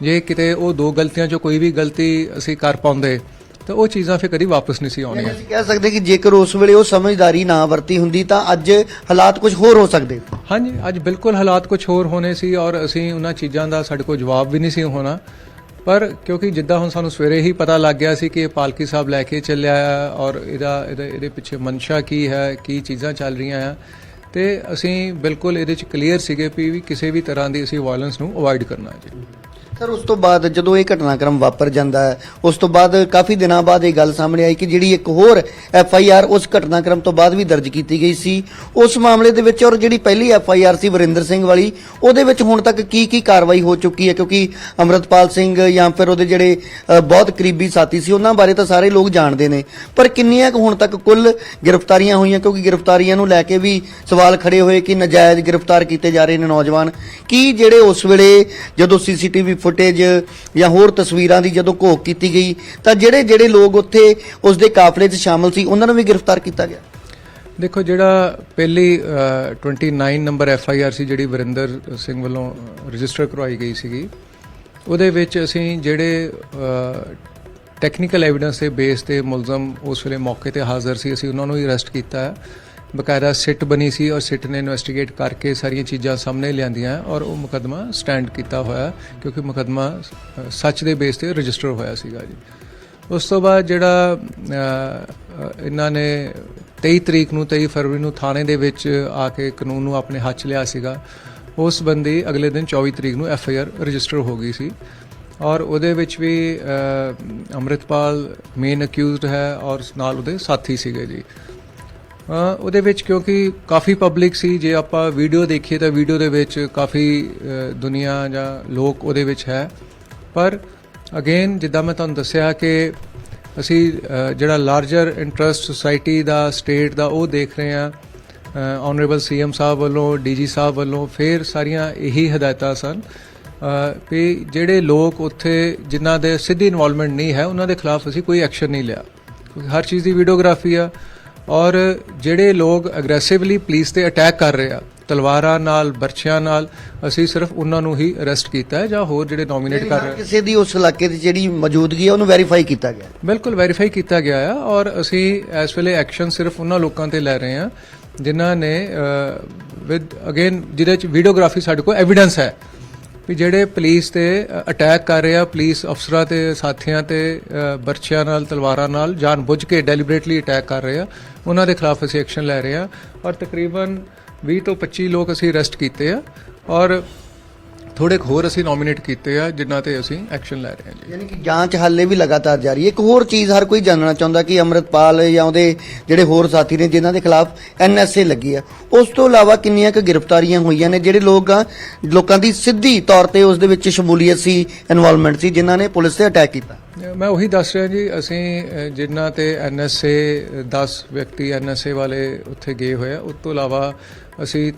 ਜੇ ਕਿਤੇ ਉਹ ਦੋ ਗਲਤੀਆਂ 'ਚੋਂ ਕੋਈ ਵੀ ਗਲਤੀ ਅਸੀਂ ਕਰ ਪਾਉਂਦੇ ਤਾਂ ਉਹ ਚੀਜ਼ਾਂ ਫਿਰ ਕਦੀ ਵਾਪਸ ਨਹੀਂ ਸੀ ਆਉਣੀਆਂ। ਅਸੀਂ ਕਹਿ ਸਕਦੇ ਕਿ ਜੇਕਰ ਉਸ ਵੇਲੇ ਉਹ ਸਮਝਦਾਰੀ ਨਾ ਵਰਤੀ ਹੁੰਦੀ ਤਾਂ ਅੱਜ ਹਾਲਾਤ ਕੁਝ ਹੋਰ ਹੋ ਸਕਦੇ। ਹਾਂਜੀ, ਅੱਜ ਬਿਲਕੁਲ ਹਾਲਾਤ ਕੁਝ ਹੋਰ ਹੋਣੇ ਸੀ, ਔਰ ਅਸੀਂ ਉਹਨਾਂ ਚੀਜ਼ਾਂ ਦਾ ਸਾਡੇ ਕੋਲ ਜਵਾਬ ਵੀ ਨਹੀਂ ਸੀ ਹੋਣਾ। ਪਰ ਕਿਉਂਕਿ ਜਿੱਦਾਂ ਹੁਣ ਸਾਨੂੰ ਸਵੇਰੇ ਹੀ ਪਤਾ ਲੱਗ ਗਿਆ ਸੀ ਕਿ ਇਹ ਪਾਲਕੀ ਸਾਹਿਬ ਲੈ ਕੇ ਚੱਲਿਆ ਹੈ ਔਰ ਇਹਦੇ ਪਿੱਛੇ ਮਨਸ਼ਾ ਕੀ ਹੈ, ਕੀ ਚੀਜ਼ਾਂ ਚੱਲ ਰਹੀਆਂ ਆ, ਤੇ ਅਸੀਂ ਬਿਲਕੁਲ ਇਹਦੇ 'ਚ ਕਲੀਅਰ ਸੀਗੇ ਵੀ ਕਿਸੇ ਵੀ ਤਰ੍ਹਾਂ ਦੀ ਅਸੀਂ ਵਾਇਲੈਂਸ ਨੂੰ ਅਵੋਇਡ ਕਰਨਾ ਜੀ। ਸਰ, ਉਸ ਤੋਂ ਬਾਅਦ ਜਦੋਂ ਇਹ ਘਟਨਾਕ੍ਰਮ ਵਾਪਰ ਜਾਂਦਾ ਹੈ, ਉਸ ਤੋਂ ਬਾਅਦ ਕਾਫੀ ਦਿਨਾਂ ਬਾਅਦ ਇਹ ਗੱਲ ਸਾਹਮਣੇ ਆਈ ਕਿ ਜਿਹੜੀ ਇੱਕ ਹੋਰ FIR ਉਸ ਘਟਨਾਕ੍ਰਮ ਤੋਂ ਬਾਅਦ ਵੀ ਦਰਜ ਕੀਤੀ ਗਈ ਸੀ ਉਸ ਮਾਮਲੇ ਦੇ ਵਿੱਚ, ਔਰ ਜਿਹੜੀ ਪਹਿਲੀ FIR ਸੀ ਵਰਿੰਦਰ ਸਿੰਘ ਵਾਲੀ, ਉਹਦੇ ਵਿੱਚ ਹੁਣ ਤੱਕ ਕੀ ਕਾਰਵਾਈ ਹੋ ਚੁੱਕੀ ਹੈ? ਕਿਉਂਕਿ ਅੰਮ੍ਰਿਤਪਾਲ ਸਿੰਘ ਜਾਂ ਫਿਰ ਉਹਦੇ ਜਿਹੜੇ ਬਹੁਤ ਕਰੀਬੀ ਸਾਥੀ ਸੀ ਉਹਨਾਂ ਬਾਰੇ ਤਾਂ ਸਾਰੇ ਲੋਕ ਜਾਣਦੇ ਨੇ, ਪਰ ਕਿੰਨੀਆਂ ਕੁ ਹੁਣ ਤੱਕ ਕੁੱਲ ਗ੍ਰਿਫਤਾਰੀਆਂ ਹੋਈਆਂ? ਕਿਉਂਕਿ ਗ੍ਰਿਫਤਾਰੀਆਂ ਨੂੰ ਲੈ ਕੇ ਵੀ ਸਵਾਲ ਖੜੇ ਹੋਏ ਕਿ ਨਜਾਇਜ਼ ਗ੍ਰਿਫਤਾਰ ਕੀਤੇ ਜਾ ਰਹੇ ਨੇ ਨੌਜਵਾਨ। ਕੀ ਜਿਹੜੇ ਉਸ ਵੇਲੇ ਜਦੋਂ CCTV ਫੁਟੇਜ ਜਾਂ ਹੋਰ ਤਸਵੀਰਾਂ ਦੀ ਜਦੋਂ ਘੋਖ ਕੀਤੀ ਗਈ ਤਾਂ ਜਿਹੜੇ ਲੋਕ ਉੱਥੇ ਉਸ ਦੇ ਕਾਫਲੇ 'ਚ ਸ਼ਾਮਲ ਸੀ ਉਹਨਾਂ ਨੂੰ ਵੀ ਗ੍ਰਿਫਤਾਰ ਕੀਤਾ ਗਿਆ? ਦੇਖੋ, ਜਿਹੜਾ ਪਹਿਲੀ 29 ਨੰਬਰ FIR ਸੀ ਜਿਹੜੀ ਵਰਿੰਦਰ ਸਿੰਘ ਵੱਲੋਂ ਰਜਿਸਟਰ ਕਰਵਾਈ ਗਈ ਸੀਗੀ, ਉਹਦੇ ਵਿੱਚ ਅਸੀਂ ਜਿਹੜੇ ਟੈਕਨੀਕਲ ਐਵੀਡੈਂਸ ਦੇ ਬੇਸ ਤੇ ਮੁਲਜ਼ਮ ਉਸ ਵੇਲੇ ਮੌਕੇ ਤੇ ਹਾਜ਼ਰ ਸੀ, ਅਸੀਂ ਉਹਨਾਂ ਨੂੰ ਹੀ ਅਰੈਸਟ ਕੀਤਾ ਹੈ। ਬਕਾਇਦਾ ਸਿੱਟ ਬਣੀ ਸੀ ਔਰ ਸਿੱਟ ਨੇ ਇਨਵੈਸਟੀਗੇਟ ਕਰਕੇ ਸਾਰੀਆਂ ਚੀਜ਼ਾਂ ਸਾਹਮਣੇ ਲਿਆਂਦੀਆਂ ਔਰ ਉਹ ਮੁਕੱਦਮਾ ਸਟੈਂਡ ਕੀਤਾ ਹੋਇਆ ਕਿਉਂਕਿ ਮੁਕੱਦਮਾ ਸੱਚ ਦੇ ਬੇਸ ਤੇ ਰਜਿਸਟਰ ਹੋਇਆ ਸੀਗਾ ਜੀ। ਉਸ ਤੋਂ ਬਾਅਦ ਜਿਹੜਾ ਇਹਨਾਂ ਨੇ 23 ਫਰਵਰੀ ਨੂੰ ਥਾਣੇ ਦੇ ਵਿੱਚ ਆ ਕੇ ਕਾਨੂੰਨ ਨੂੰ ਆਪਣੇ ਹੱਥ 'ਚ ਲਿਆ ਸੀਗਾ, ਉਸ ਸੰਬੰਧੀ ਅਗਲੇ ਦਿਨ 24 ਤਰੀਕ ਨੂੰ FIR ਰਜਿਸਟਰ ਹੋ ਗਈ ਸੀ ਔਰ ਉਹਦੇ ਵਿੱਚ ਵੀ ਅੰਮ੍ਰਿਤਪਾਲ ਮੇਨ ਅਕਿਊਜ਼ਡ ਹੈ ਔਰ ਨਾਲ ਉਹਦੇ ਸਾਥੀ ਸੀਗੇ ਜੀ। ਉਹਦੇ ਵਿੱਚ ਕਿਉਂਕਿ ਕਾਫੀ ਪਬਲਿਕ ਸੀ, ਜੇ ਆਪਾਂ ਵੀਡੀਓ ਦੇਖੀਏ ਤਾਂ ਵੀਡੀਓ ਦੇ ਵਿੱਚ ਕਾਫੀ ਦੁਨੀਆ ਜਾਂ ਲੋਕ ਉਹਦੇ ਵਿੱਚ ਹੈ, ਪਰ ਅਗੇਨ ਜਿੱਦਾਂ ਮੈਂ ਤੁਹਾਨੂੰ ਦੱਸਿਆ ਕਿ ਅਸੀਂ ਜਿਹੜਾ ਲਾਰਜਰ ਇੰਟਰਸਟ ਸੁਸਾਇਟੀ ਦਾ ਸਟੇਟ ਦਾ ਉਹ ਦੇਖ ਰਹੇ ਹਾਂ। ਆਨਰੇਬਲ CM ਸਾਹਿਬ ਵੱਲੋਂ DG ਸਾਹਿਬ ਵੱਲੋਂ ਫਿਰ ਸਾਰੀਆਂ ਇਹੀ ਹਦਾਇਤਾਂ ਸਨ ਵੀ ਜਿਹੜੇ ਲੋਕ ਉੱਥੇ ਜਿਨ੍ਹਾਂ ਦੇ ਸਿੱਧੀ ਇਨਵੋਲਵਮੈਂਟ ਨਹੀਂ ਹੈ ਉਹਨਾਂ ਦੇ ਖਿਲਾਫ ਅਸੀਂ ਕੋਈ ਐਕਸ਼ਨ ਨਹੀਂ ਲਿਆ ਕਿਉਂਕਿ ਹਰ ਚੀਜ਼ ਦੀ ਵੀਡੀਓਗ੍ਰਾਫੀ ਆ। ਔਰ ਜਿਹੜੇ ਲੋਕ ਅਗਰੈਸਿਵਲੀ ਪੁਲਿਸ ਤੇ ਅਟੈਕ ਕਰ ਰਹੇ ਆ ਤਲਵਾਰਾਂ ਨਾਲ ਬਰਛਿਆਂ ਨਾਲ, ਅਸੀਂ ਸਿਰਫ ਉਹਨਾਂ ਨੂੰ ਹੀ ਅਰੈਸਟ ਕੀਤਾ ਹੈ ਜਾਂ ਹੋਰ ਜਿਹੜੇ ਨੋਮੀਨੇਟ ਕਰ ਰਹੇ ਕਿਸੇ ਦੀ ਉਸ ਇਲਾਕੇ ਦੀ ਜਿਹੜੀ ਮੌਜੂਦਗੀ ਹੈ ਉਹਨੂੰ ਵੈਰੀਫਾਈ ਕੀਤਾ ਗਿਆ। ਬਿਲਕੁਲ ਵੈਰੀਫਾਈ ਕੀਤਾ ਗਿਆ ਆ ਔਰ ਅਸੀਂ ਇਸ ਵੇਲੇ ਐਕਸ਼ਨ ਸਿਰਫ ਉਹਨਾਂ ਲੋਕਾਂ ਤੇ ਲੈ ਰਹੇ ਹਾਂ ਜਿਨ੍ਹਾਂ ਨੇ ਵਿਦ ਅਗੇਨ ਜਿਹਦੇ ਚ ਵੀਡੀਓਗ੍ਰਾਫੀ ਸਾਡੇ ਕੋਲ ਐਵੀਡੈਂਸ ਹੈ ਵੀ ਜਿਹੜੇ ਪੁਲਿਸ ਤੇ ਅਟੈਕ ਕਰ ਰਹੇ ਆ, ਪੁਲਿਸ ਅਫਸਰਾਂ ਤੇ ਸਾਥੀਆਂ ਤੇ ਬਰਛਿਆਂ ਨਾਲ ਤਲਵਾਰਾਂ ਨਾਲ ਜਾਣਬੁੱਝ ਕੇ ਡੈਲੀਬਰੇਟਲੀ ਅਟੈਕ ਕਰ ਰਹੇ ਆ, ਉਹਨਾਂ ਦੇ ਖਿਲਾਫ ਅਸੀਂ ਐਕਸ਼ਨ ਲੈ ਰਹੇ ਆ ਔਰ ਤਕਰੀਬਨ 20 ਤੋਂ 25 ਲੋਕ ਅਸੀਂ ਅਰੈਸਟ ਕੀਤੇ ਆ ਔਰ ਥੋੜੇ ਹੋਰ ਅਸੀਂ ਨੋਮੀਨੇਟ ਕੀਤੇ ਆ ਜਿਨ੍ਹਾਂ ਤੇ ਅਸੀਂ ਐਕਸ਼ਨ ਲੈ ਰਹੇ ਹਾਂ ਜੀ। ਯਾਨੀ ਕਿ ਜਾਂਚ ਹਾਲੇ ਵੀ ਲਗਾਤਾਰ ਜਾਰੀ ਹੈ। ਇੱਕ ਹੋਰ ਚੀਜ਼ ਹਰ ਕੋਈ ਜਾਣਨਾ ਚਾਹੁੰਦਾ ਕਿ ਅੰਮ੍ਰਿਤਪਾਲ ਜਾਂ ਉਹਦੇ ਜਿਹੜੇ ਹੋਰ ਸਾਥੀ ਨੇ ਜਿਨ੍ਹਾਂ ਦੇ ਖਿਲਾਫ NSA ਲੱਗੀ ਆ, ਉਸ ਤੋਂ ਇਲਾਵਾ ਕਿੰਨੀਆਂ ਕੁ ਗ੍ਰਿਫਤਾਰੀਆਂ ਹੋਈਆਂ ਨੇ ਜਿਹੜੇ ਲੋਕਾਂ ਦੀ ਸਿੱਧੀ ਤੌਰ ਤੇ ਉਸ ਦੇ ਵਿੱਚ ਸ਼ਮੂਲੀਅਤ ਸੀ, ਇਨਵੋਲਵਮੈਂਟ ਸੀ, ਜਿਨ੍ਹਾਂ ਨੇ ਪੁਲਿਸ ਤੇ ਅਟੈਕ ਕੀਤਾ? ਮੈਂ ਉਹੀ ਦੱਸ ਰਿਹਾ ਜੀ, ਅਸੀਂ ਜਿਨ੍ਹਾਂ ਤੇ NSA 10 ਵਿਅਕਤੀ NSA ਵਾਲੇ ਉੱਥੇ ਗਏ ਹੋਏ ਆ, ਉਸ ਤੋਂ ਇਲਾਵਾ ਅਸੀਂ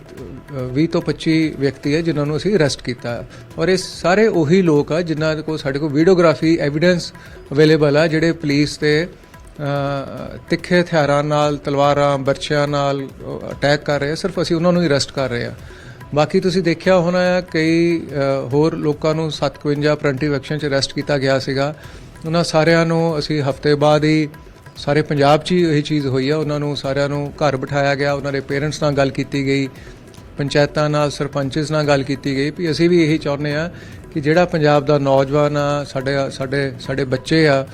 20 ਤੋਂ 25 ਵਿਅਕਤੀ ਹੈ ਜਿਨ੍ਹਾਂ ਨੂੰ ਅਸੀਂ ਅਰੈਸਟ ਕੀਤਾ ਔਰ ਇਹ ਸਾਰੇ ਉਹੀ ਲੋਕ ਆ ਜਿਨ੍ਹਾਂ ਕੋਲ ਸਾਡੇ ਕੋਲ ਵੀਡੀਓਗ੍ਰਾਫੀ ਐਵੀਡੈਂਸ ਅਵੇਲੇਬਲ ਆ, ਜਿਹੜੇ ਪੁਲਿਸ ਤੇ ਤਿੱਖੇ ਹਥਿਆਰਾਂ ਨਾਲ ਤਲਵਾਰਾਂ ਬਰਛਿਆਂ ਨਾਲ ਅਟੈਕ ਕਰ ਰਹੇ ਆ, ਸਿਰਫ ਅਸੀਂ ਉਹਨਾਂ ਨੂੰ ਹੀ ਅਰੈਸਟ ਕਰ ਰਹੇ ਆ। ਬਾਕੀ ਤੁਸੀਂ ਦੇਖਿਆ ਹੋਣਾ ਹੈ ਕਈ ਹੋਰ ਲੋਕਾਂ ਨੂੰ 57 ਪ੍ਰੀਵੈਂਟਿਵ ਐਕਸ਼ਨ 'ਚ ਅਰੈਸਟ ਕੀਤਾ ਗਿਆ ਸੀਗਾ, ਉਹਨਾਂ ਸਾਰਿਆਂ ਨੂੰ ਅਸੀਂ ਹਫ਼ਤੇ ਬਾਅਦ ਹੀ ਸਾਰੇ ਪੰਜਾਬ 'ਚ ਹੀ ਇਹ ਚੀਜ਼ ਹੋਈ ਆ, ਉਹਨਾਂ ਨੂੰ ਸਾਰਿਆਂ ਨੂੰ ਘਰ ਬਿਠਾਇਆ ਗਿਆ, ਉਹਨਾਂ ਦੇ ਪੇਰੈਂਟਸ ਨਾਲ ਗੱਲ ਕੀਤੀ ਗਈ, ਪੰਚਾਇਤਾਂ ਨਾਲ ਸਰਪੰਚਸ ਨਾਲ ਗੱਲ ਕੀਤੀ ਗਈ ਵੀ ਅਸੀਂ ਵੀ ਇਹੀ ਚਾਹੁੰਦੇ ਆ ਕਿ ਜਿਹੜਾ ਪੰਜਾਬ ਦਾ ਨੌਜਵਾਨ ਆ, ਸਾਡੇ ਬੱਚੇ ਆ,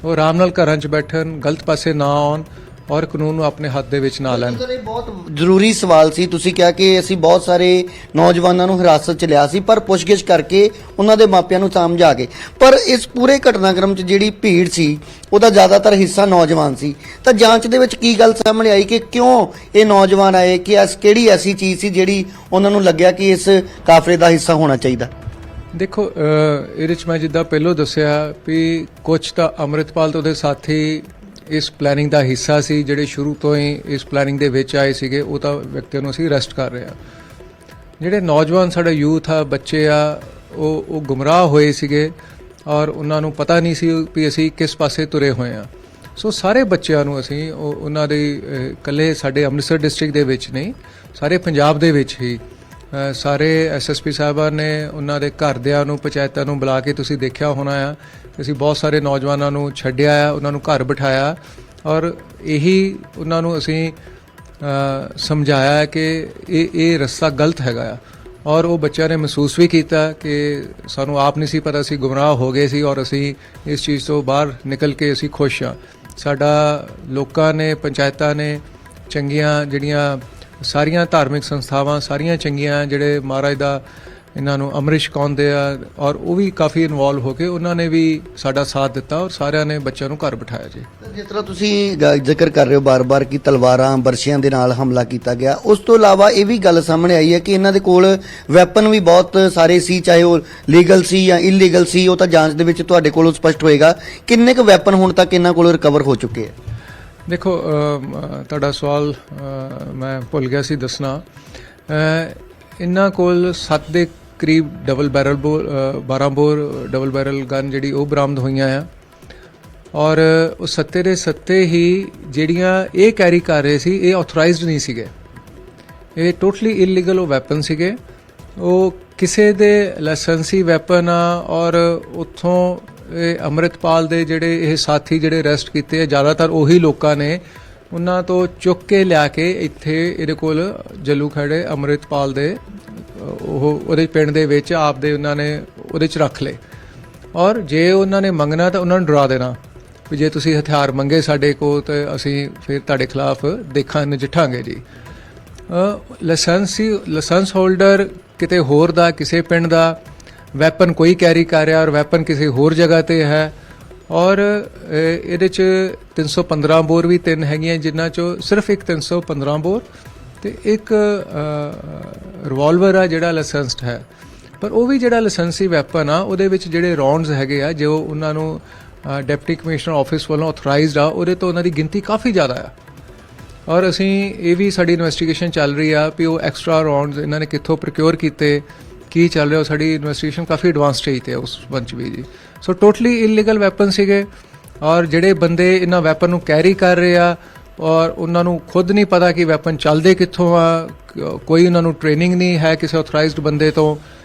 ਉਹ ਆਰਾਮ ਨਾਲ ਘਰਾਂ 'ਚ ਬੈਠਣ, ਗਲਤ ਪਾਸੇ ਨਾ ਆਉਣ ਔਰ ਕਾਨੂੰਨ ਨੂੰ ਆਪਣੇ ਹੱਥ ਦੇ ਵਿੱਚ ਨਾ ਲੈਣ। ਇਹ ਬਹੁਤ ਜ਼ਰੂਰੀ ਸਵਾਲ ਸੀ। ਤੁਸੀਂ ਕਿਹਾ ਕਿ ਅਸੀਂ ਬਹੁਤ ਸਾਰੇ ਨੌਜਵਾਨਾਂ ਨੂੰ ਹਿਰਾਸਤ 'ਚ ਲਿਆ ਸੀ ਪਰ ਪੁੱਛਗਿੱਛ ਕਰਕੇ ਉਹਨਾਂ ਦੇ ਮਾਪਿਆਂ ਨੂੰ ਸਮਝਾ ਕੇ, ਪਰ ਇਸ ਪੂਰੇ ਘਟਨਾਕ੍ਰਮ 'ਚ ਜਿਹੜੀ ਭੀੜ ਸੀ ਉਹਦਾ ਜ਼ਿਆਦਾਤਰ ਹਿੱਸਾ ਨੌਜਵਾਨ ਸੀ, ਤਾਂ ਜਾਂਚ ਦੇ ਵਿੱਚ ਕੀ ਗੱਲ ਸਾਹਮਣੇ ਆਈ ਕਿ ਕਿਉਂ ਇਹ ਨੌਜਵਾਨ ਆਏ, ਕਿ ਕਿਹੜੀ ਐਸੀ ਚੀਜ਼ ਸੀ ਜਿਹੜੀ ਉਹਨਾਂ ਨੂੰ ਲੱਗਿਆ ਕਿ ਇਸ ਕਾਫਲੇ ਦਾ ਹਿੱਸਾ ਹੋਣਾ ਚਾਹੀਦਾ? ਦੇਖੋ ਇਹਦੇ 'ਚ ਮੈਂ ਜਿੱਦਾਂ ਪਹਿਲਾਂ ਦੱਸਿਆ ਵੀ ਕੁਝ ਤਾਂ ਅੰਮ੍ਰਿਤਪਾਲ ਤੇ ਉਹਦੇ ਸਾਥੀ ਇਸ ਪਲੈਨਿੰਗ ਦਾ ਹਿੱਸਾ ਸੀ, ਜਿਹੜੇ ਸ਼ੁਰੂ ਤੋਂ ਹੀ ਇਸ ਪਲੈਨਿੰਗ ਦੇ ਵਿੱਚ ਆਏ ਸੀਗੇ, ਉਹ ਤਾਂ ਵਿਅਕਤੀਆਂ ਨੂੰ ਅਸੀਂ ਅਰੈਸਟ ਕਰ ਰਹੇ ਹਾਂ। ਜਿਹੜੇ ਨੌਜਵਾਨ ਸਾਡਾ ਯੂਥ ਆ, ਬੱਚੇ ਆ, ਉਹ ਗੁੰਮਰਾਹ ਹੋਏ ਸੀਗੇ ਔਰ ਉਹਨਾਂ ਨੂੰ ਪਤਾ ਨਹੀਂ ਸੀ ਵੀ ਅਸੀਂ ਕਿਸ ਪਾਸੇ ਤੁਰੇ ਹੋਏ ਆ। ਸੋ ਸਾਰੇ ਬੱਚਿਆਂ ਨੂੰ ਅਸੀਂ ਉਹਨਾਂ ਦੇ ਇਕੱਲੇ ਸਾਡੇ ਅੰਮ੍ਰਿਤਸਰ ਡਿਸਟ੍ਰਿਕਟ ਦੇ ਵਿੱਚ ਨਹੀਂ, ਸਾਰੇ ਪੰਜਾਬ ਦੇ ਵਿੱਚ ਹੀ ਸਾਰੇ SSP ਸਾਹਿਬਾਨ ਨੇ ਉਹਨਾਂ ਦੇ ਘਰਦਿਆਂ ਨੂੰ, ਪੰਚਾਇਤਾਂ ਨੂੰ ਬੁਲਾ ਕੇ ਤੁਸੀਂ ਦੇਖਿਆ ਹੋਣਾ ਆ, ਅਸੀਂ ਬਹੁਤ ਸਾਰੇ ਨੌਜਵਾਨਾਂ ਨੂੰ ਛੱਡਿਆ ਆ, ਉਹਨਾਂ ਨੂੰ ਘਰ ਬਿਠਾਇਆ ਔਰ ਇਹੀ ਉਹਨਾਂ ਨੂੰ ਅਸੀਂ ਸਮਝਾਇਆ ਕਿ ਇਹ ਰਸਤਾ ਗਲਤ ਹੈਗਾ ਆ ਔਰ ਉਹ ਬੱਚਿਆਂ ਨੇ ਮਹਿਸੂਸ ਵੀ ਕੀਤਾ ਕਿ ਸਾਨੂੰ ਆਪ ਨਹੀਂ ਸੀ ਪਤਾ, ਅਸੀਂ ਗੁੰਮਰਾਹ ਹੋ ਗਏ ਸੀ ਔਰ ਅਸੀਂ ਇਸ ਚੀਜ਼ ਤੋਂ ਬਾਹਰ ਨਿਕਲ ਕੇ ਅਸੀਂ ਖੁਸ਼ ਹਾਂ। ਸਾਡਾ ਲੋਕਾਂ ਨੇ, ਪੰਚਾਇਤਾਂ ਨੇ ਚੰਗੀਆਂ, ਜਿਹੜੀਆਂ ਸਾਰੀਆਂ ਧਾਰਮਿਕ ਸੰਸਥਾਵਾਂ ਸਾਰੀਆਂ ਚੰਗੀਆਂ, ਜਿਹੜੇ ਮਹਾਰਾਜ ਦਾ ਇਹਨਾਂ ਨੂੰ ਅੰਮ੍ਰਿਤ ਛਕਾਉਂਦੇ ਆ ਔਰ ਉਹ ਵੀ ਕਾਫੀ ਇਨਵੋਲਵ ਹੋ ਕੇ ਉਹਨਾਂ ਨੇ ਵੀ ਸਾਡਾ ਸਾਥ ਦਿੱਤਾ ਔਰ ਸਾਰਿਆਂ ਨੇ ਬੱਚਿਆਂ ਨੂੰ ਘਰ ਬਿਠਾਇਆ ਜੀ। ਜਿਸ ਤਰ੍ਹਾਂ ਤੁਸੀਂ ਜ਼ਿਕਰ ਕਰ ਰਹੇ ਹੋ ਬਾਰ-ਬਾਰ ਕਿ ਤਲਵਾਰਾਂ ਬਰਛਿਆਂ ਦੇ ਨਾਲ ਹਮਲਾ ਕੀਤਾ ਗਿਆ, ਉਸ ਤੋਂ ਇਲਾਵਾ ਇਹ ਵੀ ਗੱਲ ਸਾਹਮਣੇ ਆਈ ਹੈ ਕਿ ਇਹਨਾਂ ਦੇ ਕੋਲ ਵੈਪਨ ਵੀ ਬਹੁਤ ਸਾਰੇ ਸੀ, ਚਾਹੇ ਉਹ ਲੀਗਲ ਸੀ ਜਾਂ ਇਲੀਗਲ ਸੀ, ਉਹ ਤਾਂ ਜਾਂਚ ਦੇ ਵਿੱਚ ਤੁਹਾਡੇ ਕੋਲੋਂ ਸਪਸ਼ਟ ਹੋਏਗਾ। ਕਿੰਨੇ ਕੁ ਵੈਪਨ ਹੁਣ ਤੱਕ ਇਹਨਾਂ ਕੋਲੋਂ ਰਿਕਵਰ ਹੋ ਚੁੱਕੇ ਆ? ਦੇਖੋ ਤੁਹਾਡਾ ਸਵਾਲ ਮੈਂ ਭੁੱਲ ਗਿਆ ਸੀ ਦੱਸਣਾ, ਇਹਨਾਂ ਕੋਲ 7 ਦੇ ਕਰੀਬ double barrel 12 bore double barrel gun ਜਿਹੜੀ ਉਹ ਬਰਾਮਦ ਹੋਈਆਂ ਆ ਔਰ ਉਹ 7 ਦੇ 7 ਹੀ ਜਿਹੜੀਆਂ ਇਹ ਕੈਰੀ ਕਰ ਰਹੇ ਸੀ ਇਹ ਆਥੋਰਾਈਜ਼ਡ ਨਹੀਂ ਸੀਗੇ, ਇਹ ਟੋਟਲੀ ਇਲੀਗਲ ਉਹ ਵੈਪਨ ਸੀਗੇ, ਉਹ ਕਿਸੇ ਦੇ ਲਾਇਸੈਂਸੀ ਵੈਪਨ ਆ ਔਰ ਉੱਥੋਂ ਇਹ ਅੰਮ੍ਰਿਤਪਾਲ ਦੇ ਜਿਹੜੇ ਇਹ ਸਾਥੀ ਜਿਹੜੇ ਅਰੈਸਟ ਕੀਤੇ ਆ ਜ਼ਿਆਦਾਤਰ ਉਹੀ ਲੋਕਾਂ ਨੇ ਉਹਨਾਂ ਤੋਂ ਚੁੱਕ ਕੇ ਲਿਆ ਕੇ ਇੱਥੇ ਇਹਦੇ ਕੋਲ ਜੱਲੂ ਖੜੇ ਅੰਮ੍ਰਿਤਪਾਲ ਦੇ ਉਹਦੇ ਪਿੰਡ ਦੇ ਵਿੱਚ ਆਪਦੇ ਉਹਨਾਂ ਨੇ ਉਹਦੇ 'ਚ ਰੱਖ ਲਏ। ਔਰ ਜੇ ਉਹਨਾਂ ਨੇ ਮੰਗਣਾ ਤਾਂ ਉਹਨਾਂ ਨੂੰ ਡਰਾ ਦੇਣਾ ਵੀ ਜੇ ਤੁਸੀਂ ਹਥਿਆਰ ਮੰਗੇ ਸਾਡੇ ਕੋਲ ਤਾਂ ਅਸੀਂ ਫਿਰ ਤੁਹਾਡੇ ਖਿਲਾਫ ਨਜਿੱਠਾਂਗੇ ਜੀ। ਲਾਇਸੈਂਸ ਹੋਲਡਰ ਕਿਤੇ ਹੋਰ ਦਾ, ਕਿਸੇ ਪਿੰਡ ਦਾ ਵੈਪਨ ਕੋਈ ਕੈਰੀ ਕਰ ਰਿਹਾ ਔਰ ਵੈਪਨ ਕਿਸੇ ਹੋਰ ਜਗ੍ਹਾ ਤੇ ਹੈ। ਔਰ ਇਹਦੇ 'ਚ 315 ਬੋਰ ਵੀ 3 ਹੈਗੀਆਂ, ਜਿਨ੍ਹਾਂ 'ਚੋਂ ਸਿਰਫ ਇੱਕ 315 ਬੋਰ ਤੇ ਇੱਕ ਰਿਵਾਲਵਰ ਆ ਜਿਹੜਾ ਲਾਇਸੈਂਸਡ ਹੈ। ਪਰ ਉਹ ਵੀ ਜਿਹੜਾ ਲਾਇਸੈਂਸੀ ਵੈਪਨ ਆ ਉਹਦੇ ਵਿੱਚ ਜਿਹੜੇ ਰਾਉਂਡਸ ਹੈਗੇ ਆ ਜੋ ਉਹਨਾਂ ਨੂੰ ਡਿਪਟੀ ਕਮਿਸ਼ਨਰ ਆਫਿਸ ਵੱਲੋਂ ਆਥੋਰਾਈਜ਼ਡ ਆ, ਉਹਦੇ ਤੋਂ ਉਹਨਾਂ ਦੀ ਗਿਣਤੀ ਕਾਫੀ ਜ਼ਿਆਦਾ ਆ। ਔਰ ਅਸੀਂ ਇਹ ਵੀ ਸਾਡੀ ਇਨਵੈਸਟੀਗੇਸ਼ਨ ਚੱਲ ਰਹੀ ਆ ਵੀ ਉਹ ਐਕਸਟਰਾ ਰਾਉਂਡਸ ਇਹਨਾਂ ਨੇ ਕਿੱਥੋਂ ਪ੍ਰੋਕਿਉਰ ਕੀਤੇ, ਕੀ ਚੱਲ ਰਿਹਾ। ਸਾਡੀ ਇਨਵੈਸਟੀਗੇਸ਼ਨ ਕਾਫੀ ਐਡਵਾਂਸ ਸਟੇਜ ਤੇ ਹੈ ਉਸ ਬੰਚ ਵੀ ਜੀ। ਸੋ ਟੋਟਲੀ ਇਲੀਗਲ ਵੈਪਨ ਸੀਗੇ ਔਰ ਜਿਹੜੇ ਬੰਦੇ ਇਹਨਾਂ ਵੈਪਨ ਨੂੰ ਕੈਰੀ ਕਰ ਰਹੇ ਆ ਔਰ ਉਹਨਾਂ ਨੂੰ ਖੁਦ ਨਹੀਂ ਪਤਾ ਕਿ ਵੈਪਨ ਚੱਲਦੇ ਕਿੱਥੋਂ ਆ, ਕੋਈ ਉਹਨਾਂ ਨੂੰ ਟ੍ਰੇਨਿੰਗ ਨਹੀਂ ਹੈ ਕਿਸੇ ਆਥੋਰਾਈਜ਼ਡ ਬੰਦੇ ਤੋਂ।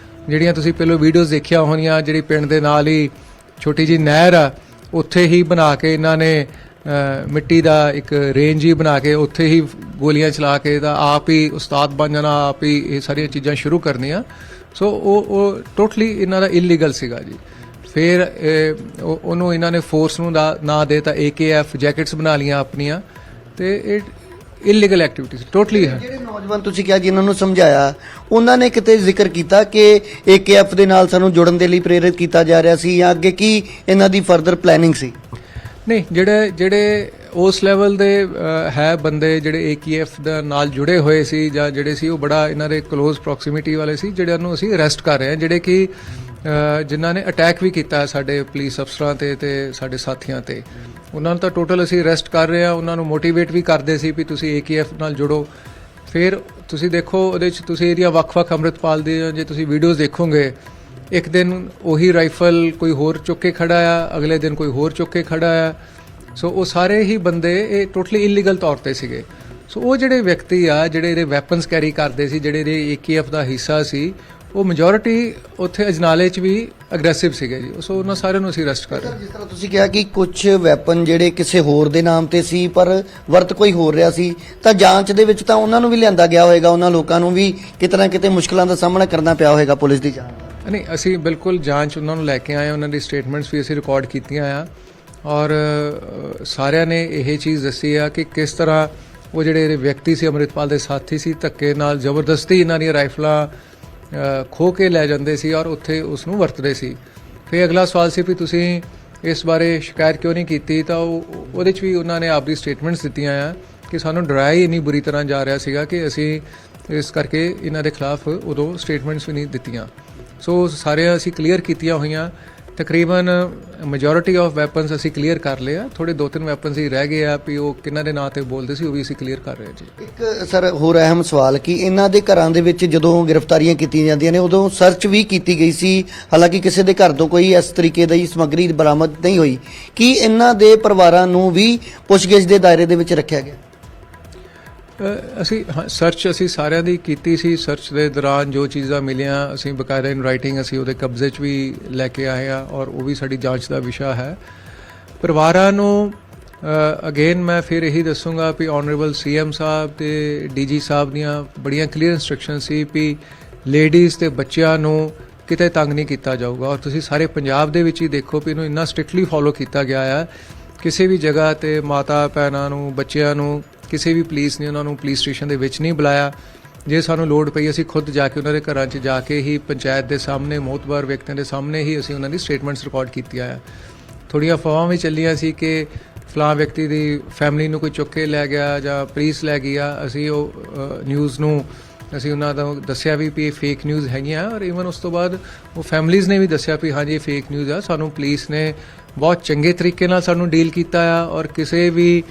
ਜਿਹੜੀਆਂ ਤੁਸੀਂ ਪਹਿਲਾਂ ਵੀਡੀਓਜ਼ ਦੇਖਿਆ ਹੋਣੀਆਂ, ਜਿਹੜੀ ਪਿੰਡ ਦੇ ਨਾਲ ਹੀ ਛੋਟੀ ਜੀ ਨਹਿਰ ਆ, ਉੱਥੇ ਹੀ ਬਣਾ ਕੇ ਇਹਨਾਂ ਨੇ ਮਿੱਟੀ ਦਾ ਇੱਕ ਰੇਂਜ ਹੀ ਬਣਾ ਕੇ ਉੱਥੇ ਹੀ ਗੋਲੀਆਂ ਚਲਾ ਕੇ ਤਾਂ ਆਪ ਹੀ ਉਸਤਾਦ ਬਣ ਜਾਣਾ, ਆਪ ਹੀ ਇਹ ਸਾਰੀਆਂ ਚੀਜ਼ਾਂ ਸ਼ੁਰੂ ਕਰਨੀਆਂ। ਸੋ ਉਹ ਟੋਟਲੀ ਇਹਨਾਂ ਦਾ ਇਲੀਗਲ ਸੀਗਾ ਜੀ। ਫਿਰ ਉਹਨੂੰ ਇਹਨਾਂ ਨੇ ਫੋਰਸ ਨੂੰ ਨਾਂ ਦੇ ਤਾਂ AKF ਜੈਕਟਸ ਬਣਾ ਲੀਆਂ ਆਪਣੀਆਂ, ਤੇ ਇਹ ਇਲੀਗਲ ਐਕਟੀਵਿਟੀਜ਼ ਟੋਟਲੀ ਹੈ। ਜਿਹੜੇ ਨੌਜਵਾਨ ਤੁਸੀਂ ਕਿਹਾ ਜਿਨ੍ਹਾਂ ਨੂੰ ਸਮਝਾਇਆ, ਉਹਨਾਂ ਨੇ ਕਿਤੇ ਜ਼ਿਕਰ ਕੀਤਾ ਕਿ AKF ਦੇ ਨਾਲ ਸਾਨੂੰ ਜੁੜਨ ਦੇ ਲਈ ਪ੍ਰੇਰਿਤ ਕੀਤਾ ਜਾ ਰਿਹਾ ਸੀ ਜਾਂ ਅੱਗੇ ਕੀ ਇਹਨਾਂ ਦੀ ਫਰਦਰ ਪਲੈਨਿੰਗ ਸੀ? ਨਹੀਂ, ਜਿਹੜੇ ਉਸ ਲੈਵਲ ਦੇ ਹੈ ਬੰਦੇ ਜਿਹੜੇ AKF ਦੇ ਨਾਲ ਜੁੜੇ ਹੋਏ ਸੀ ਜਾਂ ਜਿਹੜੇ ਸੀ ਉਹ ਬੜਾ ਇਹਨਾਂ ਦੇ ਕਲੋਜ਼ ਪ੍ਰੋਕਸੀਮਿਟੀ ਵਾਲੇ ਸੀ, ਜਿਹੜਿਆਂ ਨੂੰ ਅਸੀਂ ਅਰੈਸਟ ਕਰ ਰਹੇ ਹਾਂ, ਜਿਹੜੇ ਕਿ ਜਿਨ੍ਹਾਂ ਨੇ ਅਟੈਕ ਵੀ ਕੀਤਾ ਸਾਡੇ ਪੁਲਿਸ ਅਫਸਰਾਂ ਤੇ ਸਾਡੇ ਸਾਥੀਆਂ ਤੇ। ਉਹਨਾਂ ਨੂੰ ਤਾਂ ਟੋਟਲ ਅਸੀਂ ਅਰੈਸਟ ਕਰ ਰਹੇ ਹਾਂ। ਉਹਨਾਂ ਨੂੰ ਮੋਟੀਵੇਟ ਵੀ ਕਰਦੇ ਸੀ ਵੀ ਤੁਸੀਂ AKF ਨਾਲ ਜੁੜੋ। ਫਿਰ ਤੁਸੀਂ ਦੇਖੋ ਉਹਦੇ 'ਚ ਤੁਸੀਂ ਇਹਦੀਆਂ ਵੱਖ-ਵੱਖ ਅੰਮ੍ਰਿਤਪਾਲ ਦੇ ਜੇ ਤੁਸੀਂ ਵੀਡੀਓਜ਼ ਦੇਖੋਗੇ, ਇੱਕ ਦਿਨ ਉਹੀ ਰਾਈਫਲ ਕੋਈ ਹੋਰ ਚੁੱਕ ਕੇ ਖੜਾ ਆ, ਅਗਲੇ ਦਿਨ ਕੋਈ ਹੋਰ ਚੁੱਕ ਕੇ ਖੜਾ ਆ। ਸੋ ਉਹ ਸਾਰੇ ਹੀ ਬੰਦੇ ਇਹ ਟੋਟਲੀ ਇਲੀਗਲ ਤੌਰ ਤੇ ਸੀਗੇ। ਸੋ ਉਹ ਜਿਹੜੇ ਵਿਅਕਤੀ ਆ ਜਿਹੜੇ ਇਹਦੇ ਵੈਪਨਸ ਕੈਰੀ ਕਰਦੇ ਸੀ, ਜਿਹੜੇ ਇਹਦੇ AKF ਦਾ ਹਿੱਸਾ ਸੀ, ਉਹ ਮੈਜੋਰਿਟੀ ਉੱਥੇ ਅਜਨਾਲੇ 'ਚ ਵੀ ਅਗਰੈਸਿਵ ਸੀਗੇ ਜੀ। ਸੋ ਉਹਨਾਂ ਸਾਰਿਆਂ ਨੂੰ ਅਸੀਂ ਅਰੈਸਟ ਕਰ ਰਹੇ ਹਾਂ। ਜਿਸ ਤਰ੍ਹਾਂ ਤੁਸੀਂ ਕਿਹਾ ਕਿ ਕੁਝ ਵੈਪਨ ਜਿਹੜੇ ਕਿਸੇ ਹੋਰ ਦੇ ਨਾਮ ਤੇ ਸੀ ਪਰ ਵਰਤ ਕੋਈ ਹੋਰ ਰਿਹਾ ਸੀ, ਤਾਂ ਜਾਂਚ ਦੇ ਵਿੱਚ ਤਾਂ ਉਹਨਾਂ ਨੂੰ ਵੀ ਲਿਆਂਦਾ ਗਿਆ ਹੋਵੇਗਾ, ਉਹਨਾਂ ਲੋਕਾਂ ਨੂੰ ਵੀ ਕਿਤੇ ਨਾ ਕਿਤੇ ਮੁਸ਼ਕਲਾਂ ਦਾ ਸਾਹਮਣਾ ਕਰਨਾ ਪਿਆ ਹੋਵੇਗਾ ਪੁਲਿਸ ਦੀ ਜਾਂਚ। ਨਹੀਂ, ਅਸੀਂ ਬਿਲਕੁਲ ਜਾਂਚ ਉਹਨਾਂ ਨੂੰ ਲੈ ਕੇ ਆਏ, ਉਹਨਾਂ ਦੀ ਸਟੇਟਮੈਂਟਸ ਵੀ ਅਸੀਂ ਰਿਕਾਰਡ ਕੀਤੀਆਂ ਆ ਔਰ ਸਾਰਿਆਂ ਨੇ ਇਹ ਚੀਜ਼ ਦੱਸੀ ਆ ਕਿ ਕਿਸ ਤਰ੍ਹਾਂ ਉਹ ਜਿਹੜੇ ਵਿਅਕਤੀ ਸੀ ਅੰਮ੍ਰਿਤਪਾਲ ਦੇ ਸਾਥੀ ਸੀ, ਧੱਕੇ ਨਾਲ ਜ਼ਬਰਦਸਤੀ ਇਹਨਾਂ ਦੀਆਂ ਰਾਈਫਲਾਂ ਖੋ ਕੇ ਲੈ ਜਾਂਦੇ ਸੀ ਔਰ ਉੱਥੇ ਉਸ ਨੂੰ ਵਰਤਦੇ ਸੀ। ਫਿਰ ਅਗਲਾ ਸਵਾਲ ਸੀ ਵੀ ਤੁਸੀਂ ਇਸ ਬਾਰੇ ਸ਼ਿਕਾਇਤ ਕਿਉਂ ਨਹੀਂ ਕੀਤੀ, ਤਾਂ ਉਹਦੇ 'ਚ ਵੀ ਉਹਨਾਂ ਨੇ ਆਪਦੀ ਸਟੇਟਮੈਂਟਸ ਦਿੱਤੀਆਂ ਆ ਕਿ ਸਾਨੂੰ ਡਰਾਇਆ ਹੀ ਇੰਨੀ ਬੁਰੀ ਤਰ੍ਹਾਂ ਜਾ ਰਿਹਾ ਸੀਗਾ ਕਿ ਅਸੀਂ ਇਸ ਕਰਕੇ ਇਹਨਾਂ ਦੇ ਖਿਲਾਫ ਉਦੋਂ ਸਟੇਟਮੈਂਟਸ ਵੀ ਨਹੀਂ ਦਿੱਤੀਆਂ। ਸੋ ਸਾਰੇ ਅਸੀਂ ਕਲੀਅਰ ਕੀਤੀਆਂ ਹੋਈਆਂ। ਤਕਰੀਬਨ ਮੈਜੋਰਿਟੀ ਆਫ ਵੈਪਨਸ ਅਸੀਂ ਕਲੀਅਰ ਕਰ ਲਿਆ। ਥੋੜੇ 2-3 ਵੈਪਨਸ ਹੀ ਰਹਿ ਗਏ ਆ ਵੀ ਉਹ ਕਿਹਨਾਂ ਦੇ ਨਾਂ ਤੇ ਬੋਲਦੇ ਸੀ, ਉਹ ਵੀ ਅਸੀਂ ਕਲੀਅਰ ਕਰ ਰਹੇ ਹਾਂ ਜੀ। ਇੱਕ ਸਰ ਹੋਰ ਅਹਿਮ ਸਵਾਲ ਕਿ ਇਹਨਾਂ ਦੇ ਘਰਾਂ ਦੇ ਵਿੱਚ ਜਦੋਂ ਗ੍ਰਿਫਤਾਰੀਆਂ ਕੀਤੀਆਂ ਜਾਂਦੀਆਂ ਨੇ ਉਦੋਂ ਸਰਚ ਵੀ ਕੀਤੀ ਗਈ ਸੀ, ਹਾਲਾਂਕਿ ਕਿਸੇ ਦੇ ਘਰ ਤੋਂ ਕੋਈ ਇਸ ਤਰੀਕੇ ਦੀ ਸਮੱਗਰੀ ਬਰਾਮਦ ਨਹੀਂ ਹੋਈ। ਕੀ ਇਹਨਾਂ ਦੇ ਪਰਿਵਾਰਾਂ ਨੂੰ ਵੀ ਪੁੱਛਗਿੱਛ ਦੇ ਦਾਇਰੇ ਦੇ ਵਿੱਚ ਰੱਖਿਆ ਗਿਆ? ਅਸੀਂ ਸਰਚ ਅਸੀਂ ਸਾਰਿਆਂ ਦੀ ਕੀਤੀ ਸੀ। ਸਰਚ ਦੇ ਦੌਰਾਨ ਜੋ ਚੀਜ਼ਾਂ ਮਿਲੀਆਂ ਅਸੀਂ ਬਕਾਇਦਾ ਇਨ ਰਾਈਟਿੰਗ ਅਸੀਂ ਉਹਦੇ ਕਬਜ਼ੇ 'ਚ ਵੀ ਲੈ ਕੇ ਆਏ ਆ ਔਰ ਉਹ ਵੀ ਸਾਡੀ ਜਾਂਚ ਦਾ ਵਿਸ਼ਾ ਹੈ। ਪਰਿਵਾਰਾਂ ਨੂੰ ਅਗੇਨ ਮੈਂ ਫਿਰ ਇਹੀ ਦੱਸੂਗਾ ਵੀ ਆਨਰੇਬਲ CM ਸਾਹਿਬ ਤੇ DG ਸਾਹਿਬ ਦੀਆਂ ਬੜੀਆਂ ਕਲੀਅਰ ਇੰਸਟਰਕਸ਼ਨ ਸੀ ਵੀ ਲੇਡੀਜ਼ ਤੇ ਬੱਚਿਆਂ ਨੂੰ ਕਿਤੇ ਤੰਗ ਨਹੀਂ ਕੀਤਾ ਜਾਊਗਾ। ਔਰ ਤੁਸੀਂ ਸਾਰੇ ਪੰਜਾਬ ਦੇ ਵਿੱਚ ਹੀ ਦੇਖੋ ਵੀ ਇਹਨੂੰ ਇੰਨਾ ਸਟ੍ਰਿਕਟਲੀ ਫੋਲੋ ਕੀਤਾ ਗਿਆ ਆ। ਕਿਸੇ ਵੀ ਜਗ੍ਹਾ ਤੇ ਮਾਤਾ ਭੈਣਾਂ ਨੂੰ, ਬੱਚਿਆਂ ਨੂੰ ਕਿਸੇ ਵੀ ਪੁਲਿਸ ਨੇ ਉਹਨਾਂ ਨੂੰ ਪੁਲਿਸ ਸਟੇਸ਼ਨ ਦੇ ਵਿੱਚ ਨਹੀਂ ਬੁਲਾਇਆ। ਜੇ ਸਾਨੂੰ ਲੋੜ ਪਈ ਅਸੀਂ ਖੁਦ ਜਾ ਕੇ ਉਹਨਾਂ ਦੇ ਘਰਾਂ 'ਚ ਜਾ ਕੇ ਹੀ ਪੰਚਾਇਤ ਦੇ ਸਾਹਮਣੇ, ਮੋਤਬਰ ਵਿਅਕਤੀਆਂ ਦੇ ਸਾਹਮਣੇ ਹੀ ਅਸੀਂ ਉਹਨਾਂ ਦੀ ਸਟੇਟਮੈਂਟਸ ਰਿਕਾਰਡ ਕੀਤੀਆਂ ਆ। ਥੋੜ੍ਹੀਆਂ ਅਫਵਾਹਾਂ ਵੀ ਚੱਲੀਆਂ ਸੀ ਕਿ ਫਲਾਂ ਵਿਅਕਤੀ ਦੀ ਫੈਮਿਲੀ ਨੂੰ ਕੋਈ ਚੁੱਕ ਕੇ ਲੈ ਗਿਆ ਜਾਂ ਪੁਲਿਸ ਲੈ ਗਈ ਆ। ਅਸੀਂ ਉਹ ਨਿਊਜ਼ ਨੂੰ ਅਸੀਂ ਉਹਨਾਂ ਦਾ ਦੱਸਿਆ ਵੀ ਇਹ ਫੇਕ ਨਿਊਜ਼ ਹੈਗੀਆਂ ਔਰ ਈਵਨ ਉਸ ਤੋਂ ਬਾਅਦ ਉਹ ਫੈਮਲੀਜ਼ ਨੇ ਵੀ ਦੱਸਿਆ ਵੀ ਹਾਂਜੀ ਇਹ ਫੇਕ ਨਿਊਜ਼ ਆ। ਸਾਨੂੰ ਪੁਲਿਸ ਨੇ ਬਹੁਤ ਚੰਗੇ ਤਰੀਕੇ ਨਾਲ ਸਾਨੂੰ ਡੀਲ ਕੀਤਾ ਆ ਔਰ ਕਿਸੇ ਵੀ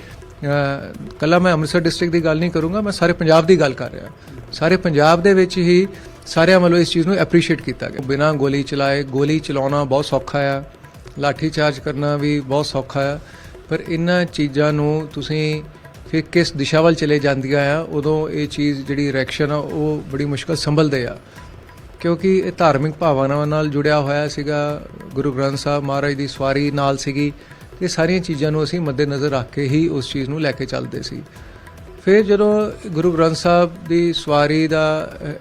ਕੱਲਾ ਮੈਂ ਅੰਮ੍ਰਿਤਸਰ ਡਿਸਟ੍ਰਿਕਟ ਦੀ ਗੱਲ ਨਹੀਂ ਕਰੂੰਗਾ, ਮੈਂ ਸਾਰੇ ਪੰਜਾਬ ਦੀ ਗੱਲ ਕਰ ਰਿਹਾ। ਸਾਰੇ ਪੰਜਾਬ ਦੇ ਵਿੱਚ ਹੀ ਸਾਰਿਆਂ ਵੱਲੋਂ ਇਸ ਚੀਜ਼ ਨੂੰ ਐਪਰੀਸ਼ੀਏਟ ਕੀਤਾ ਗਿਆ। ਬਿਨਾਂ ਗੋਲੀ ਚਲਾਏ, ਗੋਲੀ ਚਲਾਉਣਾ ਬਹੁਤ ਸੌਖਾ ਆ, ਲਾਠੀ ਚਾਰਜ ਕਰਨਾ ਵੀ ਬਹੁਤ ਸੌਖਾ ਆ, ਪਰ ਇਹਨਾਂ ਚੀਜ਼ਾਂ ਨੂੰ ਤੁਸੀਂ ਫਿਰ ਕਿਸ ਦਿਸ਼ਾ ਵੱਲ ਚਲੇ ਜਾਂਦੀਆਂ ਆ ਉਦੋਂ ਇਹ ਚੀਜ਼ ਜਿਹੜੀ ਰਿਐਕਸ਼ਨ ਆ ਉਹ ਬੜੀ ਮੁਸ਼ਕਲ ਸੰਭਲਦੇ ਆ ਕਿਉਂਕਿ ਇਹ ਧਾਰਮਿਕ ਭਾਵਨਾਵਾਂ ਨਾਲ ਜੁੜਿਆ ਹੋਇਆ ਸੀਗਾ। ਗੁਰੂ ਗ੍ਰੰਥ ਸਾਹਿਬ ਮਹਾਰਾਜ ਦੀ ਸਵਾਰੀ ਨਾਲ ਸੀਗੀ ਇਹ ਸਾਰੀਆਂ ਚੀਜ਼ਾਂ ਨੂੰ ਅਸੀਂ ਮੱਦੇਨਜ਼ਰ ਰੱਖ ਕੇ ਹੀ ਉਸ ਚੀਜ਼ ਨੂੰ ਲੈ ਕੇ ਚੱਲਦੇ ਸੀ। ਫਿਰ ਜਦੋਂ ਗੁਰੂ ਗ੍ਰੰਥ ਸਾਹਿਬ ਦੀ ਸਵਾਰੀ ਦਾ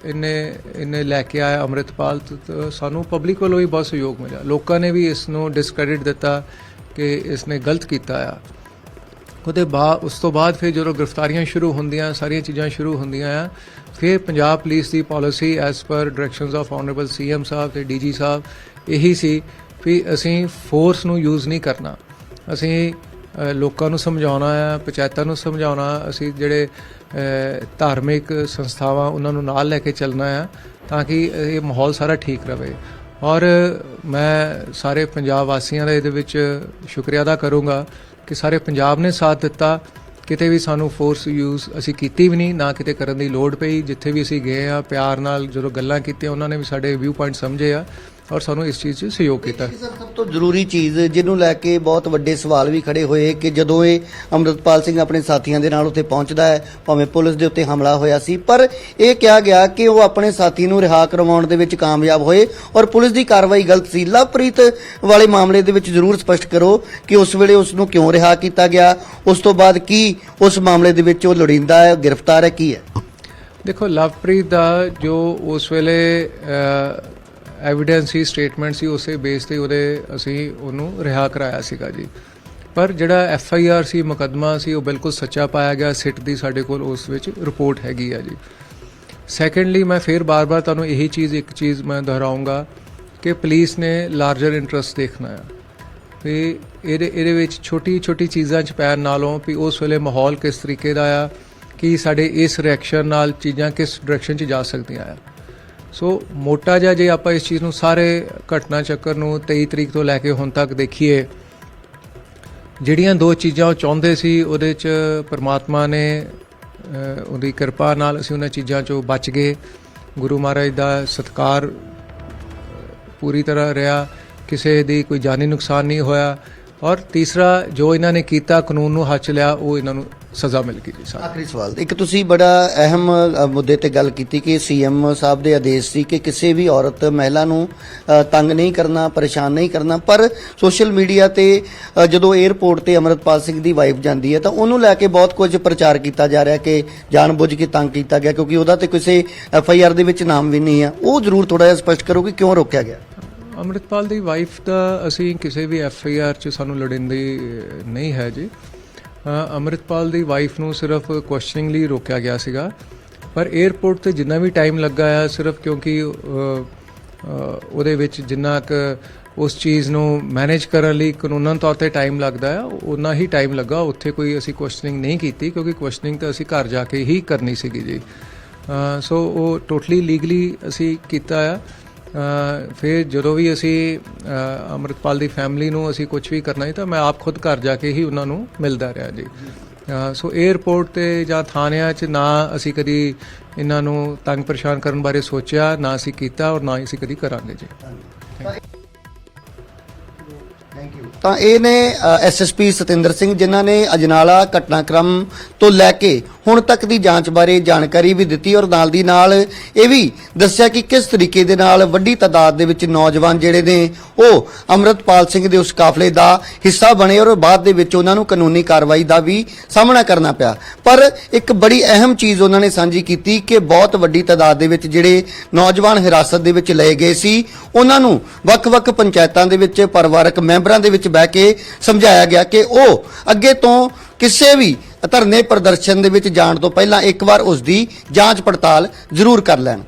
ਇਹਨੇ ਲੈ ਕੇ ਆਇਆ ਅੰਮ੍ਰਿਤਪਾਲ, ਤਾਂ ਸਾਨੂੰ ਪਬਲਿਕ ਵੱਲੋਂ ਵੀ ਬਹੁਤ ਸਹਿਯੋਗ ਮਿਲਿਆ। ਲੋਕਾਂ ਨੇ ਵੀ ਇਸ ਨੂੰ ਡਿਸਕ੍ਰੈਡਿਟ ਦਿੱਤਾ ਕਿ ਇਸ ਨੇ ਗਲਤ ਕੀਤਾ ਆ। ਉਸ ਤੋਂ ਬਾਅਦ ਫਿਰ ਜਦੋਂ ਗ੍ਰਿਫਤਾਰੀਆਂ ਸ਼ੁਰੂ ਹੁੰਦੀਆਂ, ਸਾਰੀਆਂ ਚੀਜ਼ਾਂ ਸ਼ੁਰੂ ਹੁੰਦੀਆਂ ਆ, ਫਿਰ Punjab police the policy as per directions of honourable CM ਸਾਹਿਬ ਤੇ DG ਸਾਹਿਬ ਇਹੀ ਸੀ ਵੀ ਅਸੀਂ ਫੋਰਸ ਨੂੰ ਯੂਜ਼ ਨਹੀਂ ਕਰਨਾ। ਅਸੀਂ ਲੋਕਾਂ ਨੂੰ ਸਮਝਾਉਣਾ ਆ, ਪੰਚਾਇਤਾਂ ਨੂੰ ਸਮਝਾਉਣਾ, ਅਸੀਂ ਜਿਹੜੇ ਧਾਰਮਿਕ ਸੰਸਥਾਵਾਂ ਉਹਨਾਂ ਨੂੰ ਨਾਲ ਲੈ ਕੇ ਚੱਲਣਾ ਆ ਤਾਂ ਕਿ ਇਹ ਮਾਹੌਲ ਸਾਰਾ ਠੀਕ ਰਹੇ। ਔਰ ਮੈਂ ਸਾਰੇ ਪੰਜਾਬ ਵਾਸੀਆਂ ਦਾ ਇਹਦੇ ਵਿੱਚ ਸ਼ੁਕਰੀਆ ਅਦਾ ਕਰੂੰਗਾ ਕਿ ਸਾਰੇ ਪੰਜਾਬ ਨੇ ਸਾਥ ਦਿੱਤਾ। ਕਿਤੇ ਵੀ ਸਾਨੂੰ ਫੋਰਸ ਯੂਜ਼ ਅਸੀਂ ਕੀਤੀ ਵੀ ਨਹੀਂ, ਨਾ ਕਿਤੇ ਕਰਨ ਦੀ ਲੋੜ ਪਈ। ਜਿੱਥੇ ਵੀ ਅਸੀਂ ਗਏ ਆ ਪਿਆਰ ਨਾਲ ਜਦੋਂ ਗੱਲਾਂ ਕੀਤੀਆਂ, ਉਹਨਾਂ ਨੇ ਵੀ ਸਾਡੇ ਵਿਊ ਪੁਆਇੰਟ ਸਮਝੇ ਆ ਔਰ ਸਾਨੂੰ ਇਸ ਚੀਜ਼ 'ਚ ਸਹਿਯੋਗ ਕੀਤਾ। ਸਭ ਤੋਂ ਜ਼ਰੂਰੀ ਚੀਜ਼ ਜਿਹਨੂੰ ਲੈ ਕੇ ਬਹੁਤ ਵੱਡੇ ਸਵਾਲ ਵੀ ਖੜੇ ਹੋਏ ਕਿ ਜਦੋਂ ਇਹ ਅੰਮ੍ਰਿਤਪਾਲ ਸਿੰਘ ਆਪਣੇ ਸਾਥੀਆਂ ਦੇ ਨਾਲ ਉੱਥੇ ਪਹੁੰਚਦਾ ਹੈ, ਭਾਵੇਂ ਪੁਲਿਸ ਦੇ ਉੱਤੇ ਹਮਲਾ ਹੋਇਆ ਸੀ, ਪਰ ਇਹ ਕਿਹਾ ਗਿਆ ਕਿ ਉਹ ਆਪਣੇ ਸਾਥੀ ਨੂੰ ਰਿਹਾ ਕਰਵਾਉਣ ਦੇ ਵਿੱਚ ਕਾਮਯਾਬ ਹੋਏ ਔਰ ਪੁਲਿਸ ਦੀ ਕਾਰਵਾਈ ਗਲਤ ਸੀ। ਲਵਪ੍ਰੀਤ ਵਾਲੇ ਮਾਮਲੇ ਦੇ ਵਿੱਚ ਜ਼ਰੂਰ ਸਪਸ਼ਟ ਕਰੋ ਕਿ ਉਸ ਵੇਲੇ ਉਸ ਨੂੰ ਕਿਉਂ ਰਿਹਾ ਕੀਤਾ ਗਿਆ, ਉਸ ਤੋਂ ਬਾਅਦ ਕੀ ਉਸ ਮਾਮਲੇ ਦੇ ਵਿੱਚ ਉਹ ਲੋੜੀਂਦਾ ਹੈ, ਗ੍ਰਿਫਤਾਰ ਹੈ, ਕੀ ਹੈ? ਦੇਖੋ, ਲਵਪ੍ਰੀਤ ਦਾ ਜੋ ਉਸ ਵੇਲੇ ਐਵੀਡੈਂਸ ਸੀ, ਸਟੇਟਮੈਂਟ ਸੀ, ਉਸੇ ਬੇਸ ਤੇ ਅਸੀਂ ਉਹਨੂੰ ਰਿਹਾ ਕਰਾਇਆ ਸੀਗਾ ਜੀ। ਪਰ ਜਿਹੜਾ FIR ਸੀ, ਮੁਕੱਦਮਾ ਸੀ, ਉਹ ਬਿਲਕੁਲ ਸੱਚਾ ਪਾਇਆ ਗਿਆ। ਸਿੱਟ ਦੀ ਸਾਡੇ ਕੋਲ ਉਸ ਵਿੱਚ ਰਿਪੋਰਟ ਹੈਗੀ ਆ ਜੀ। ਸੈਕੰਡਲੀ, ਮੈਂ ਫਿਰ ਬਾਰ-ਬਾਰ ਤੁਹਾਨੂੰ ਇੱਕ ਚੀਜ਼ ਮੈਂ ਦੁਹਰਾਉਂਗਾ ਕਿ ਪੁਲਿਸ ਨੇ ਲਾਰਜਰ ਇੰਟਰਸਟ ਦੇਖਣਾ ਆ ਵੀ ਇਹਦੇ ਵਿੱਚ ਛੋਟੀ ਚੀਜ਼ਾਂ 'ਚ ਪੈਣ ਨਾਲੋਂ ਵੀ ਉਸ ਵੇਲੇ ਮਾਹੌਲ ਕਿਸ ਤਰੀਕੇ ਦਾ ਆ, ਕਿ ਸਾਡੇ ਇਸ ਰਿਐਕਸ਼ਨ ਨਾਲ ਚੀਜ਼ਾਂ ਕਿਸ ਡਾਇਰੈਕਸ਼ਨ 'ਚ ਜਾ ਸਕਦੀਆਂ ਆ। ਸੋ ਮੋਟਾ ਜਿਹਾ ਜੇ ਆਪਾਂ ਇਸ ਚੀਜ਼ ਨੂੰ ਸਾਰੇ ਘਟਨਾ ਚੱਕਰ ਨੂੰ 23 ਤਰੀਕ ਤੋਂ ਲੈ ਕੇ ਹੁਣ ਤੱਕ ਦੇਖੀਏ, ਜਿਹੜੀਆਂ ਦੋ ਚੀਜ਼ਾਂ ਉਹ ਚਾਹੁੰਦੇ ਸੀ, ਉਹਦੇ 'ਚ ਪਰਮਾਤਮਾ ਨੇ ਉਹਦੀ ਕਿਰਪਾ ਨਾਲ ਅਸੀਂ ਉਹਨਾਂ ਚੀਜ਼ਾਂ 'ਚੋਂ ਬਚ ਗਏ। ਗੁਰੂ ਮਹਾਰਾਜ ਦਾ ਸਤਿਕਾਰ ਪੂਰੀ ਤਰ੍ਹਾਂ ਰਿਹਾ, ਕਿਸੇ ਦੀ ਕੋਈ ਜਾਨੀ ਨੁਕਸਾਨ ਨਹੀਂ ਹੋਇਆ। ਔਰ ਤੀਸਰਾ, ਜੋ ਇਹਨਾਂ ਨੇ ਕੀਤਾ, ਕਾਨੂੰਨ ਨੂੰ ਹੱਥ 'ਚ ਲਿਆ, ਉਹ ਇਹਨਾਂ ਨੂੰ ਸਜ਼ਾ ਮਿਲ ਗਈ ਜੀ। ਆਖਰੀ ਸਵਾਲ, ਇੱਕ ਤੁਸੀਂ ਬੜਾ ਅਹਿਮ ਮੁੱਦੇ ਤੇ ਗੱਲ ਕੀਤੀ ਕਿ CM ਸਾਹਿਬ ਦੇ ਆਦੇਸ਼ ਸੀ ਕਿ ਕਿਸੇ ਵੀ ਔਰਤ ਮਹਿਲਾ ਨੂੰ ਤੰਗ ਨਹੀਂ ਕਰਨਾ, ਪਰੇਸ਼ਾਨ ਨਹੀਂ ਕਰਨਾ, ਪਰ ਸੋਸ਼ਲ ਮੀਡੀਆ ਤੇ ਜਦੋਂ 에ਅਰਪੋਰਟ ਤੇ ਅੰਮ੍ਰਿਤਪਾਲ ਸਿੰਘ ਦੀ ਵਾਈਫ ਜਾਂਦੀ ਹੈ ਤਾਂ ਉਹਨੂੰ ਲੈ ਕੇ ਬਹੁਤ ਕੁਝ ਪ੍ਰਚਾਰ ਕੀਤਾ ਜਾ ਰਿਹਾ ਕਿ ਜਾਣਬੁੱਝ ਕੇ ਤੰਗ ਕੀਤਾ ਗਿਆ, ਕਿਉਂਕਿ ਉਹਦਾ ਤੇ ਕਿਸੇ FIR ਦੇ ਵਿੱਚ ਨਾਮ ਵੀ ਨਹੀਂ ਹੈ। ਉਹ ਜ਼ਰੂਰ ਥੋੜਾ ਜਿਹਾ ਸਪਸ਼ਟ ਕਰੋ ਕਿ ਕਿਉਂ ਰੋਕਿਆ ਗਿਆ? ਅੰਮ੍ਰਿਤਪਾਲ ਦੀ ਵਾਈਫ ਦਾ ਅਸੀਂ ਕਿਸੇ ਵੀ FIR 'ਚ ਸਾਨੂੰ ਲੋੜੀਂਦੀ ਨਹੀਂ ਹੈ ਜੀ। ਅੰਮ੍ਰਿਤਪਾਲ ਦੀ ਵਾਈਫ ਨੂੰ ਸਿਰਫ ਕੁਐਸਚਨਿੰਗ ਲਈ ਰੋਕਿਆ ਗਿਆ ਸੀਗਾ। ਪਰ 에ਅਰਪੋਰਟ ਤੇ ਜਿੰਨਾ ਵੀ ਟਾਈਮ ਲੱਗਾ ਆ, ਸਿਰਫ ਕਿਉਂਕਿ ਉਹਦੇ ਵਿੱਚ ਜਿੰਨਾ ਕੁ ਉਸ ਚੀਜ਼ ਨੂੰ ਮੈਨੇਜ ਕਰਨ ਲਈ ਕਾਨੂੰਨ ਤੌਰ ਤੇ ਟਾਈਮ ਲੱਗਦਾ ਆ, ਉਨਾ ਹੀ ਟਾਈਮ ਲੱਗਾ। ਉੱਥੇ ਕੋਈ ਅਸੀਂ ਕੁਐਸਚਨਿੰਗ ਨਹੀਂ ਕੀਤੀ, ਕਿਉਂਕਿ ਕੁਐਸਚਨਿੰਗ ਤਾਂ ਅਸੀਂ ਘਰ ਜਾ ਕੇ ਹੀ ਕਰਨੀ ਸੀਗੀ ਜੀ। ਸੋ ਉਹ ਟੋਟਲੀ ਲੀਗਲੀ ਅਸੀਂ ਕੀਤਾ ਆ। ਫਿਰ ਜਦੋਂ ਵੀ ਅਸੀਂ ਅੰਮ੍ਰਿਤਪਾਲ ਦੀ ਫੈਮਿਲੀ ਨੂੰ ਅਸੀਂ ਕੁਝ ਵੀ ਕਰਨਾ ਸੀ ਤਾਂ ਮੈਂ ਆਪ ਖੁਦ ਘਰ ਜਾ ਕੇ ਹੀ ਉਹਨਾਂ ਨੂੰ ਮਿਲਦਾ ਰਿਹਾ ਜੀ। ਸੋ 에ਅਰਪੋਰਟ ਤੇ ਜਾਂ ਥਾਣਿਆਂ 'ਚ ਨਾ ਅਸੀਂ ਕਦੀ ਇਹਨਾਂ ਨੂੰ ਤੰਗ ਪਰੇਸ਼ਾਨ ਕਰਨ ਬਾਰੇ ਸੋਚਿਆ, ਨਾ ਅਸੀਂ ਕੀਤਾ ਔਰ ਨਾ ਹੀ ਅਸੀਂ ਕਦੀ ਕਰਾਂਗੇ ਜੀ। ਤਾਂ ਇਹ ਨੇ SSP ਸਤਿੰਦਰ ਸਿੰਘ, ਜਿਨ੍ਹਾਂ ਨੇ ਅਜਨਾਲਾ ਘਟਨਾਕ੍ਰਮ ਤੋਂ ਲੈ ਕੇ ਹੁਣ ਤੱਕ ਦੀ ਜਾਂਚ ਬਾਰੇ ਜਾਣਕਾਰੀ ਵੀ ਦਿੱਤੀ ਔਰ ਨਾਲ ਦੀ ਨਾਲ ਇਹ ਵੀ ਦੱਸਿਆ ਕਿ ਕਿਸ ਤਰੀਕੇ ਦੇ ਨਾਲ ਵੱਡੀ ਤਾਦਾਦ ਦੇ ਵਿੱਚ ਨੌਜਵਾਨ ਜਿਹੜੇ ਨੇ ਉਹ ਅੰਮ੍ਰਿਤਪਾਲ ਸਿੰਘ ਦੇ ਉਸ ਕਾਫਲੇ ਦਾ ਹਿੱਸਾ ਬਣੇ ਔਰ ਬਾਅਦ ਦੇ ਵਿੱਚ ਉਹਨਾਂ ਨੂੰ ਕਾਨੂੰਨੀ ਕਾਰਵਾਈ ਦਾ ਵੀ ਸਾਹਮਣਾ ਕਰਨਾ ਪਿਆ। ਪਰ ਇੱਕ ਬੜੀ ਅਹਿਮ ਚੀਜ਼ ਉਹਨਾਂ ਨੇ ਸਾਂਝੀ ਕੀਤੀ ਕਿ ਬਹੁਤ ਵੱਡੀ ਤਾਦਾਦ ਦੇ ਵਿੱਚ ਜਿਹੜੇ ਨੌਜਵਾਨ ਹਿਰਾਸਤ ਦੇ ਵਿੱਚ ਲਏ ਗਏ ਸੀ, ਉਹਨਾਂ ਨੂੰ ਵੱਖ-ਵੱਖ ਪੰਚਾਇਤਾਂ ਦੇ ਵਿੱਚ ਪਰਿਵਾਰਕ ਮੈਂਬਰਾਂ ਦੇ ਵਿੱਚ ਬਹਿ ਕੇ ਸਮਝਾਇਆ ਗਿਆ ਕਿ ਉਹ ਅੱਗੇ ਤੋਂ ਕਿਸੇ ਵੀ ਧਰਨੇ ਪ੍ਰਦਰਸ਼ਨ ਦੇ ਵਿੱਚ ਜਾਣ ਤੋਂ ਪਹਿਲਾਂ ਇੱਕ ਵਾਰ ਉਸ ਦੀ ਜਾਂਚ ਪੜਤਾਲ ਜ਼ਰੂਰ ਕਰ ਲੈਣ।